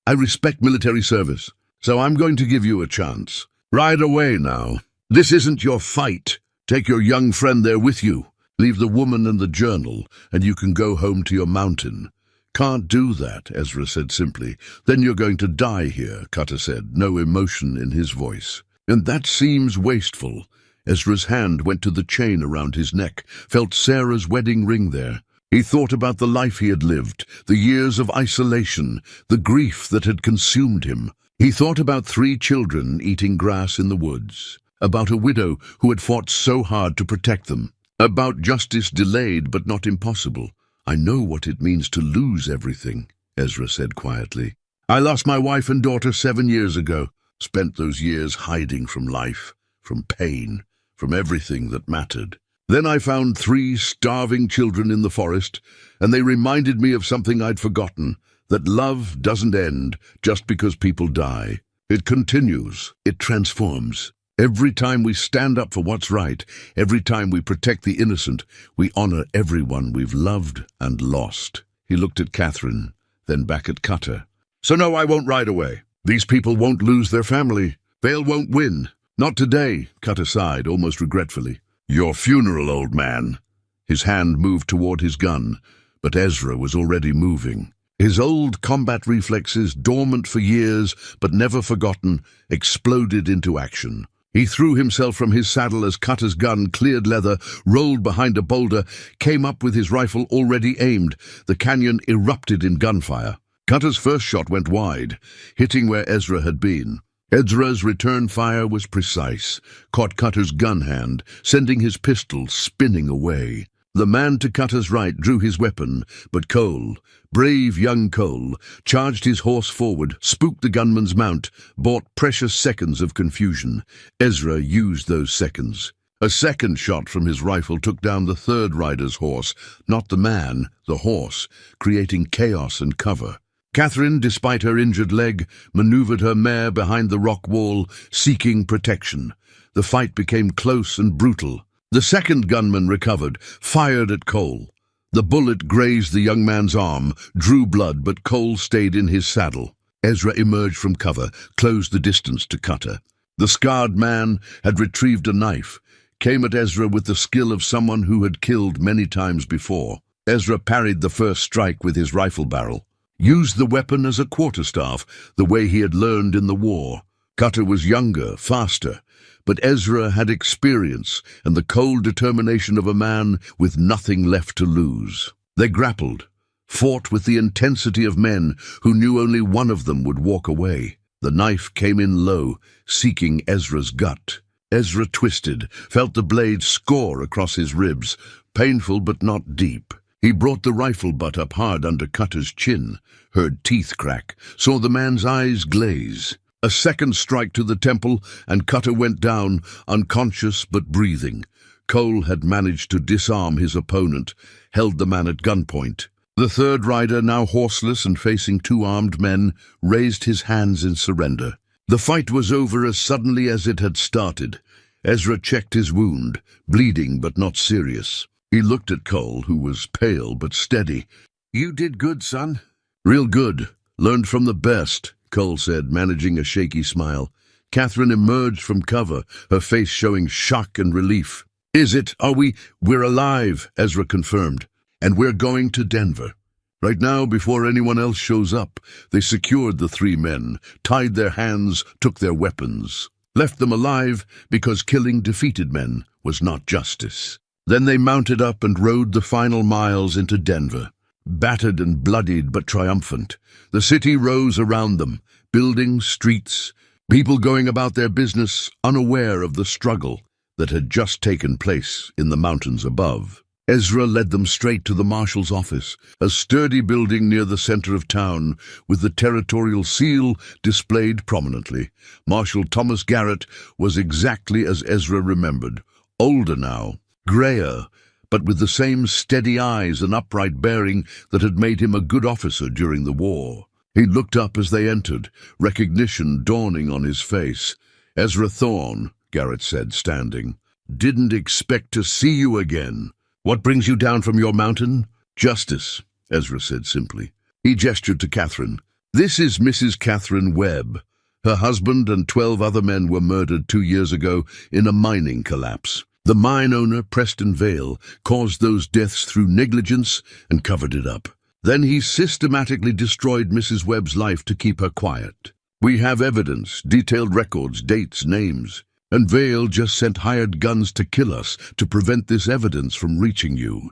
I respect military service, so I'm going to give you a chance. Ride away now. This isn't your fight. Take your young friend there with you. Leave the woman and the journal, and you can go home to your mountain." "Can't do that," Ezra said simply. "Then you're going to die here," Cutter said, no emotion in his voice. "And that seems wasteful." Ezra's hand went to the chain around his neck, felt Sarah's wedding ring there. He thought about the life he had lived, the years of isolation, the grief that had consumed him. He thought about 3 children eating grass in the woods, about a widow who had fought so hard to protect them, about justice delayed but not impossible. "I know what it means to lose everything," Ezra said quietly. "I lost my wife and daughter 7 years ago, spent those years hiding from life, from pain, from everything that mattered. Then I found 3 starving children in the forest, and they reminded me of something I'd forgotten, that love doesn't end just because people die. It continues, it transforms. Every time we stand up for what's right, every time we protect the innocent, we honor everyone we've loved and lost." He looked at Catherine, then back at Cutter. "So no, I won't ride away. These people won't lose their family. Vale won't win. Not today," Cutter sighed, almost regretfully. "Your funeral, old man." His hand moved toward his gun, but Ezra was already moving. His old combat reflexes, dormant for years but never forgotten, exploded into action. He threw himself from his saddle as Cutter's gun cleared leather, rolled behind a boulder, came up with his rifle already aimed. The canyon erupted in gunfire. Cutter's first shot went wide, hitting where Ezra had been. Ezra's return fire was precise, caught Cutter's gun hand, sending his pistol spinning away. The man to Cutter's right drew his weapon, but Cole, brave young Cole, charged his horse forward, spooked the gunman's mount, bought precious seconds of confusion. Ezra used those seconds. A second shot from his rifle took down the third rider's horse, not the man, the horse, creating chaos and cover. Catherine, despite her injured leg, maneuvered her mare behind the rock wall, seeking protection. The fight became close and brutal. The second gunman recovered, fired at Cole. The bullet grazed the young man's arm, drew blood, but Cole stayed in his saddle. Ezra emerged from cover, closed the distance to Cutter. The scarred man had retrieved a knife, came at Ezra with the skill of someone who had killed many times before. Ezra parried the first strike with his rifle barrel, used the weapon as a quarterstaff, the way he had learned in the war. Cutter was younger, faster, but Ezra had experience and the cold determination of a man with nothing left to lose. They grappled, fought with the intensity of men who knew only one of them would walk away. The knife came in low, seeking Ezra's gut. Ezra twisted, felt the blade score across his ribs, painful but not deep. He brought the rifle butt up hard under Cutter's chin, heard teeth crack, saw the man's eyes glaze. A second strike to the temple, and Cutter went down, unconscious but breathing. Cole had managed to disarm his opponent, held the man at gunpoint. The third rider, now horseless and facing two armed men, raised his hands in surrender. The fight was over as suddenly as it had started. Ezra checked his wound, bleeding but not serious. He looked at Cole, who was pale but steady. "You did good, son." "Real good. Learned from the best," Cole said, managing a shaky smile. Catherine emerged from cover, her face showing shock and relief. "Is it? Are we? We're alive," Ezra confirmed. "And we're going to Denver. Right now, before anyone else shows up." They secured the three men, tied their hands, took their weapons. Left them alive because killing defeated men was not justice. Then they mounted up and rode the final miles into Denver. Battered and bloodied but triumphant, the city rose around them, buildings, streets, people going about their business, unaware of the struggle that had just taken place in the mountains above. Ezra led them straight to the marshal's office, a sturdy building near the center of town, with the territorial seal displayed prominently. Marshal Thomas Garrett was exactly as Ezra remembered, older now, grayer, but with the same steady eyes and upright bearing that had made him a good officer during the war. He looked up as they entered, recognition dawning on his face. "Ezra Thorne," Garrett said, standing. "Didn't expect to see you again. What brings you down from your mountain?" "Justice," Ezra said simply. He gestured to Catherine. "This is Mrs. Catherine Webb. Her husband and 12 other men were murdered 2 years ago in a mining collapse. The mine owner, Preston Vale, caused those deaths through negligence and covered it up. Then he systematically destroyed Mrs. Webb's life to keep her quiet. We have evidence, detailed records, dates, names. And Vale just sent hired guns to kill us to prevent this evidence from reaching you."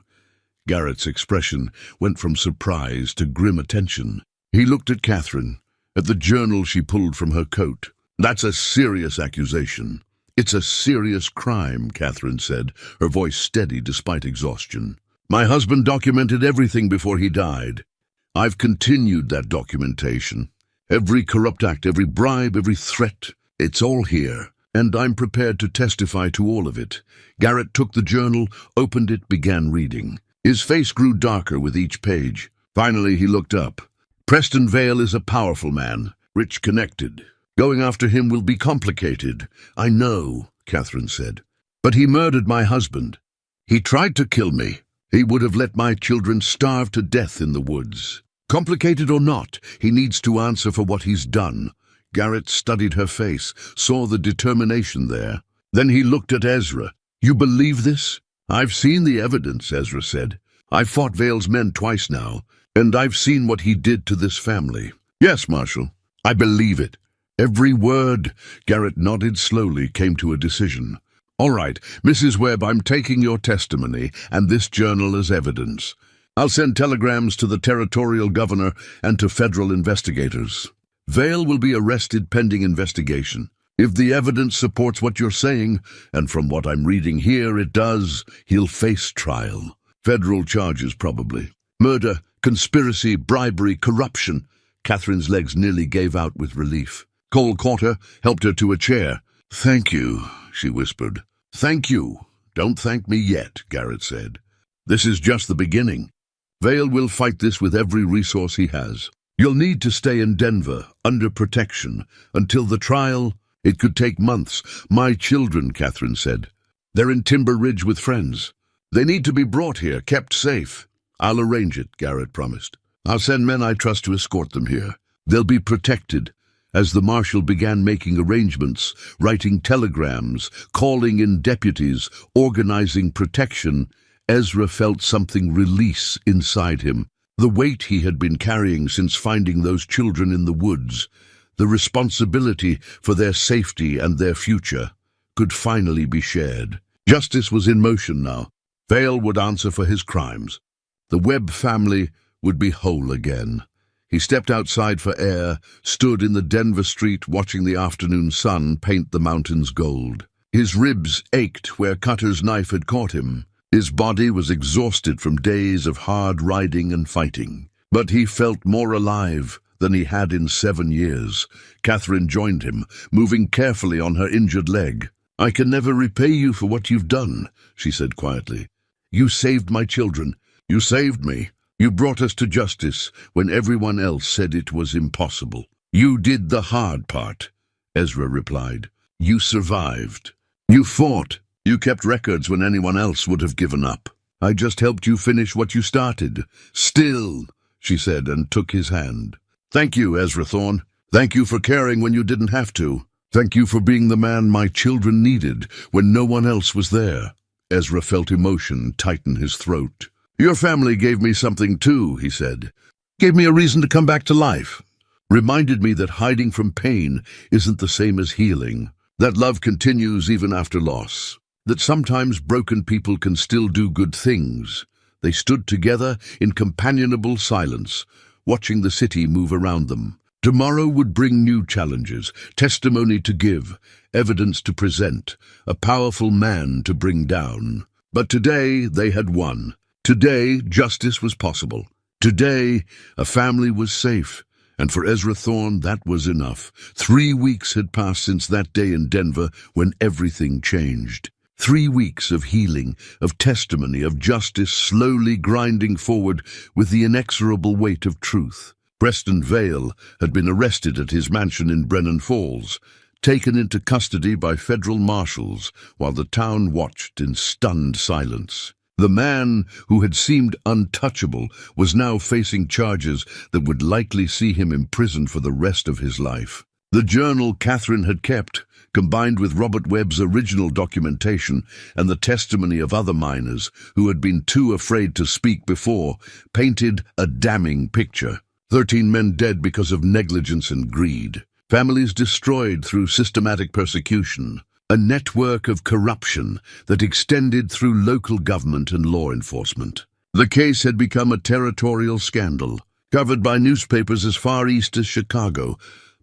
Garrett's expression went from surprise to grim attention. He looked at Catherine, at the journal she pulled from her coat. "That's a serious accusation." "It's a serious crime," Catherine said, her voice steady despite exhaustion. "My husband documented everything before he died. I've continued that documentation. Every corrupt act, every bribe, every threat, it's all here. And I'm prepared to testify to all of it." Garrett took the journal, opened it, began reading. His face grew darker with each page. Finally, he looked up. "Preston Vale is a powerful man, rich, connected. Going after him will be complicated." "I know," Catherine said. "But he murdered my husband. He tried to kill me. He would have let my children starve to death in the woods. Complicated or not, he needs to answer for what he's done." Garrett studied her face, saw the determination there. Then he looked at Ezra. "You believe this?" "I've seen the evidence," Ezra said. "I've fought Vale's men twice now, and I've seen what he did to this family." "Yes, Marshal, I believe it." "Every word." Garrett nodded slowly, came to a decision. "All right, Mrs. Webb, I'm taking your testimony and this journal as evidence. I'll send telegrams to the territorial governor and to federal investigators. Vale will be arrested pending investigation. If the evidence supports what you're saying, and from what I'm reading here it does, he'll face trial. Federal charges, probably. Murder, conspiracy, bribery, corruption. Catherine's legs nearly gave out with relief. Cole caught her, helped her to a chair. "Thank you," she whispered. "Thank you. Don't thank me yet," Garrett said. "This is just the beginning. Vale will fight this with every resource he has. You'll need to stay in Denver, under protection, until the trial. It could take months. My children," Catherine said. "They're in Timber Ridge with friends. They need to be brought here, kept safe." "I'll arrange it," Garrett promised. "I'll send men I trust to escort them here. They'll be protected." As the marshal began making arrangements, writing telegrams, calling in deputies, organizing protection, Ezra felt something release inside him. The weight he had been carrying since finding those children in the woods, the responsibility for their safety and their future, could finally be shared. Justice was in motion now. Vale would answer for his crimes. The Webb family would be whole again. He stepped outside for air, stood in the Denver street watching the afternoon sun paint the mountains gold. His ribs ached where Cutter's knife had caught him. His body was exhausted from days of hard riding and fighting. But he felt more alive than he had in 7 years. Catherine joined him, moving carefully on her injured leg. "I can never repay you for what you've done," she said quietly. "You saved my children. You saved me. You brought us to justice when everyone else said it was impossible." "You did the hard part," Ezra replied. "You survived. You fought. You kept records when anyone else would have given up. I just helped you finish what you started." "Still," she said, and took his hand. "Thank you, Ezra Thorne. Thank you for caring when you didn't have to. Thank you for being the man my children needed when no one else was there." Ezra felt emotion tighten his throat. "Your family gave me something too," he said. "Gave me a reason to come back to life. Reminded me that hiding from pain isn't the same as healing. That love continues even after loss. That sometimes broken people can still do good things." They stood together in companionable silence, watching the city move around them. Tomorrow would bring new challenges, testimony to give, evidence to present, a powerful man to bring down. But today they had won. Today justice was possible. Today a family was safe. And for Ezra Thorne, that was enough. 3 weeks had passed since that day in Denver when everything changed. 3 weeks of healing, of testimony, of justice slowly grinding forward with the inexorable weight of truth. Preston Vale had been arrested at his mansion in Brennan Falls, taken into custody by federal marshals while the town watched in stunned silence. The man who had seemed untouchable was now facing charges that would likely see him imprisoned for the rest of his life. The journal Catherine had kept, combined with Robert Webb's original documentation and the testimony of other miners who had been too afraid to speak before, painted a damning picture. 13 men dead because of negligence and greed. Families destroyed through systematic persecution. A network of corruption that extended through local government and law enforcement. The case had become a territorial scandal, covered by newspapers as far east as Chicago.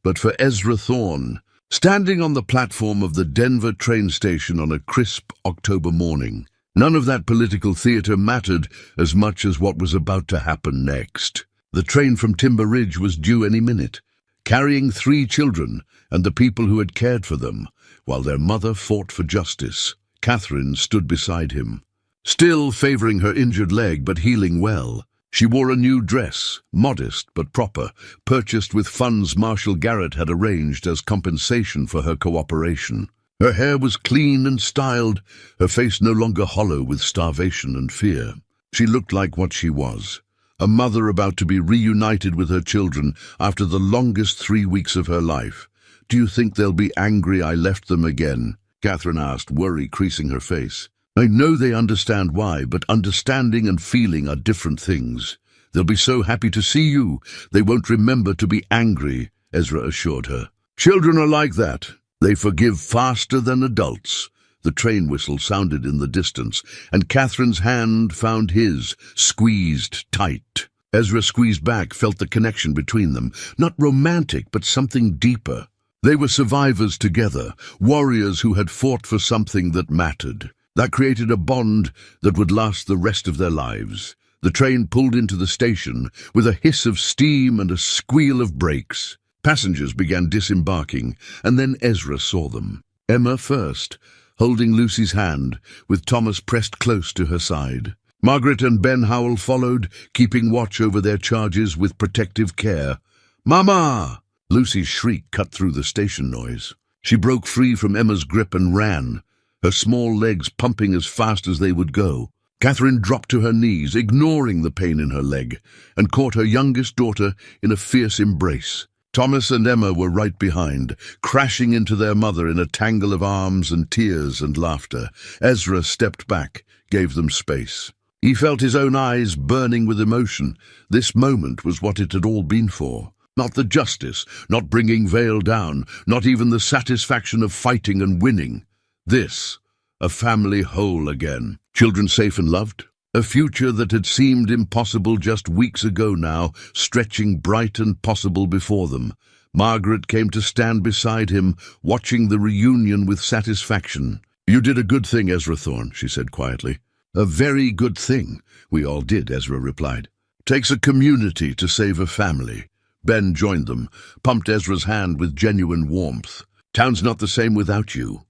But for Ezra Thorne, standing on the platform of the Denver train station on a crisp October morning, none of that political theater mattered as much as what was about to happen next. The train from Timber Ridge was due any minute, carrying 3 children and the people who had cared for them, while their mother fought for justice. Catherine stood beside him, still favoring her injured leg but healing well. She wore a new dress, modest but proper, purchased with funds Marshal Garrett had arranged as compensation for her cooperation. Her hair was clean and styled, her face no longer hollow with starvation and fear. She looked like what she was, a mother about to be reunited with her children after the longest 3 weeks of her life. "Do you think they'll be angry I left them again?" Catherine asked, worry creasing her face. "I know they understand why, but understanding and feeling are different things. They'll be so happy to see you, they won't remember to be angry," Ezra assured her. "Children are like that. They forgive faster than adults." The train whistle sounded in the distance, and Catherine's hand found his, squeezed tight. Ezra squeezed back, felt the connection between them, not romantic, but something deeper. They were survivors together, warriors who had fought for something that mattered. That created a bond that would last the rest of their lives. The train pulled into the station with a hiss of steam and a squeal of brakes. Passengers began disembarking, and then Ezra saw them. Emma first, holding Lucy's hand, with Thomas pressed close to her side. Margaret and Ben Howell followed, keeping watch over their charges with protective care. "Mama!" Lucy's shriek cut through the station noise. She broke free from Emma's grip and ran, her small legs pumping as fast as they would go. Catherine dropped to her knees, ignoring the pain in her leg, and caught her youngest daughter in a fierce embrace. Thomas and Emma were right behind, crashing into their mother in a tangle of arms and tears and laughter. Ezra stepped back, gave them space. He felt his own eyes burning with emotion. This moment was what it had all been for. Not the justice, not bringing Vale down, not even the satisfaction of fighting and winning. This, a family whole again. Children safe and loved. A future that had seemed impossible just weeks ago now, stretching bright and possible before them. Margaret came to stand beside him, watching the reunion with satisfaction. "You did a good thing, Ezra Thorne," she said quietly. "A very good thing." "We all did," Ezra replied. "Takes a community to save a family." Ben joined them, pumped Ezra's hand with genuine warmth. "Town's not the same without you."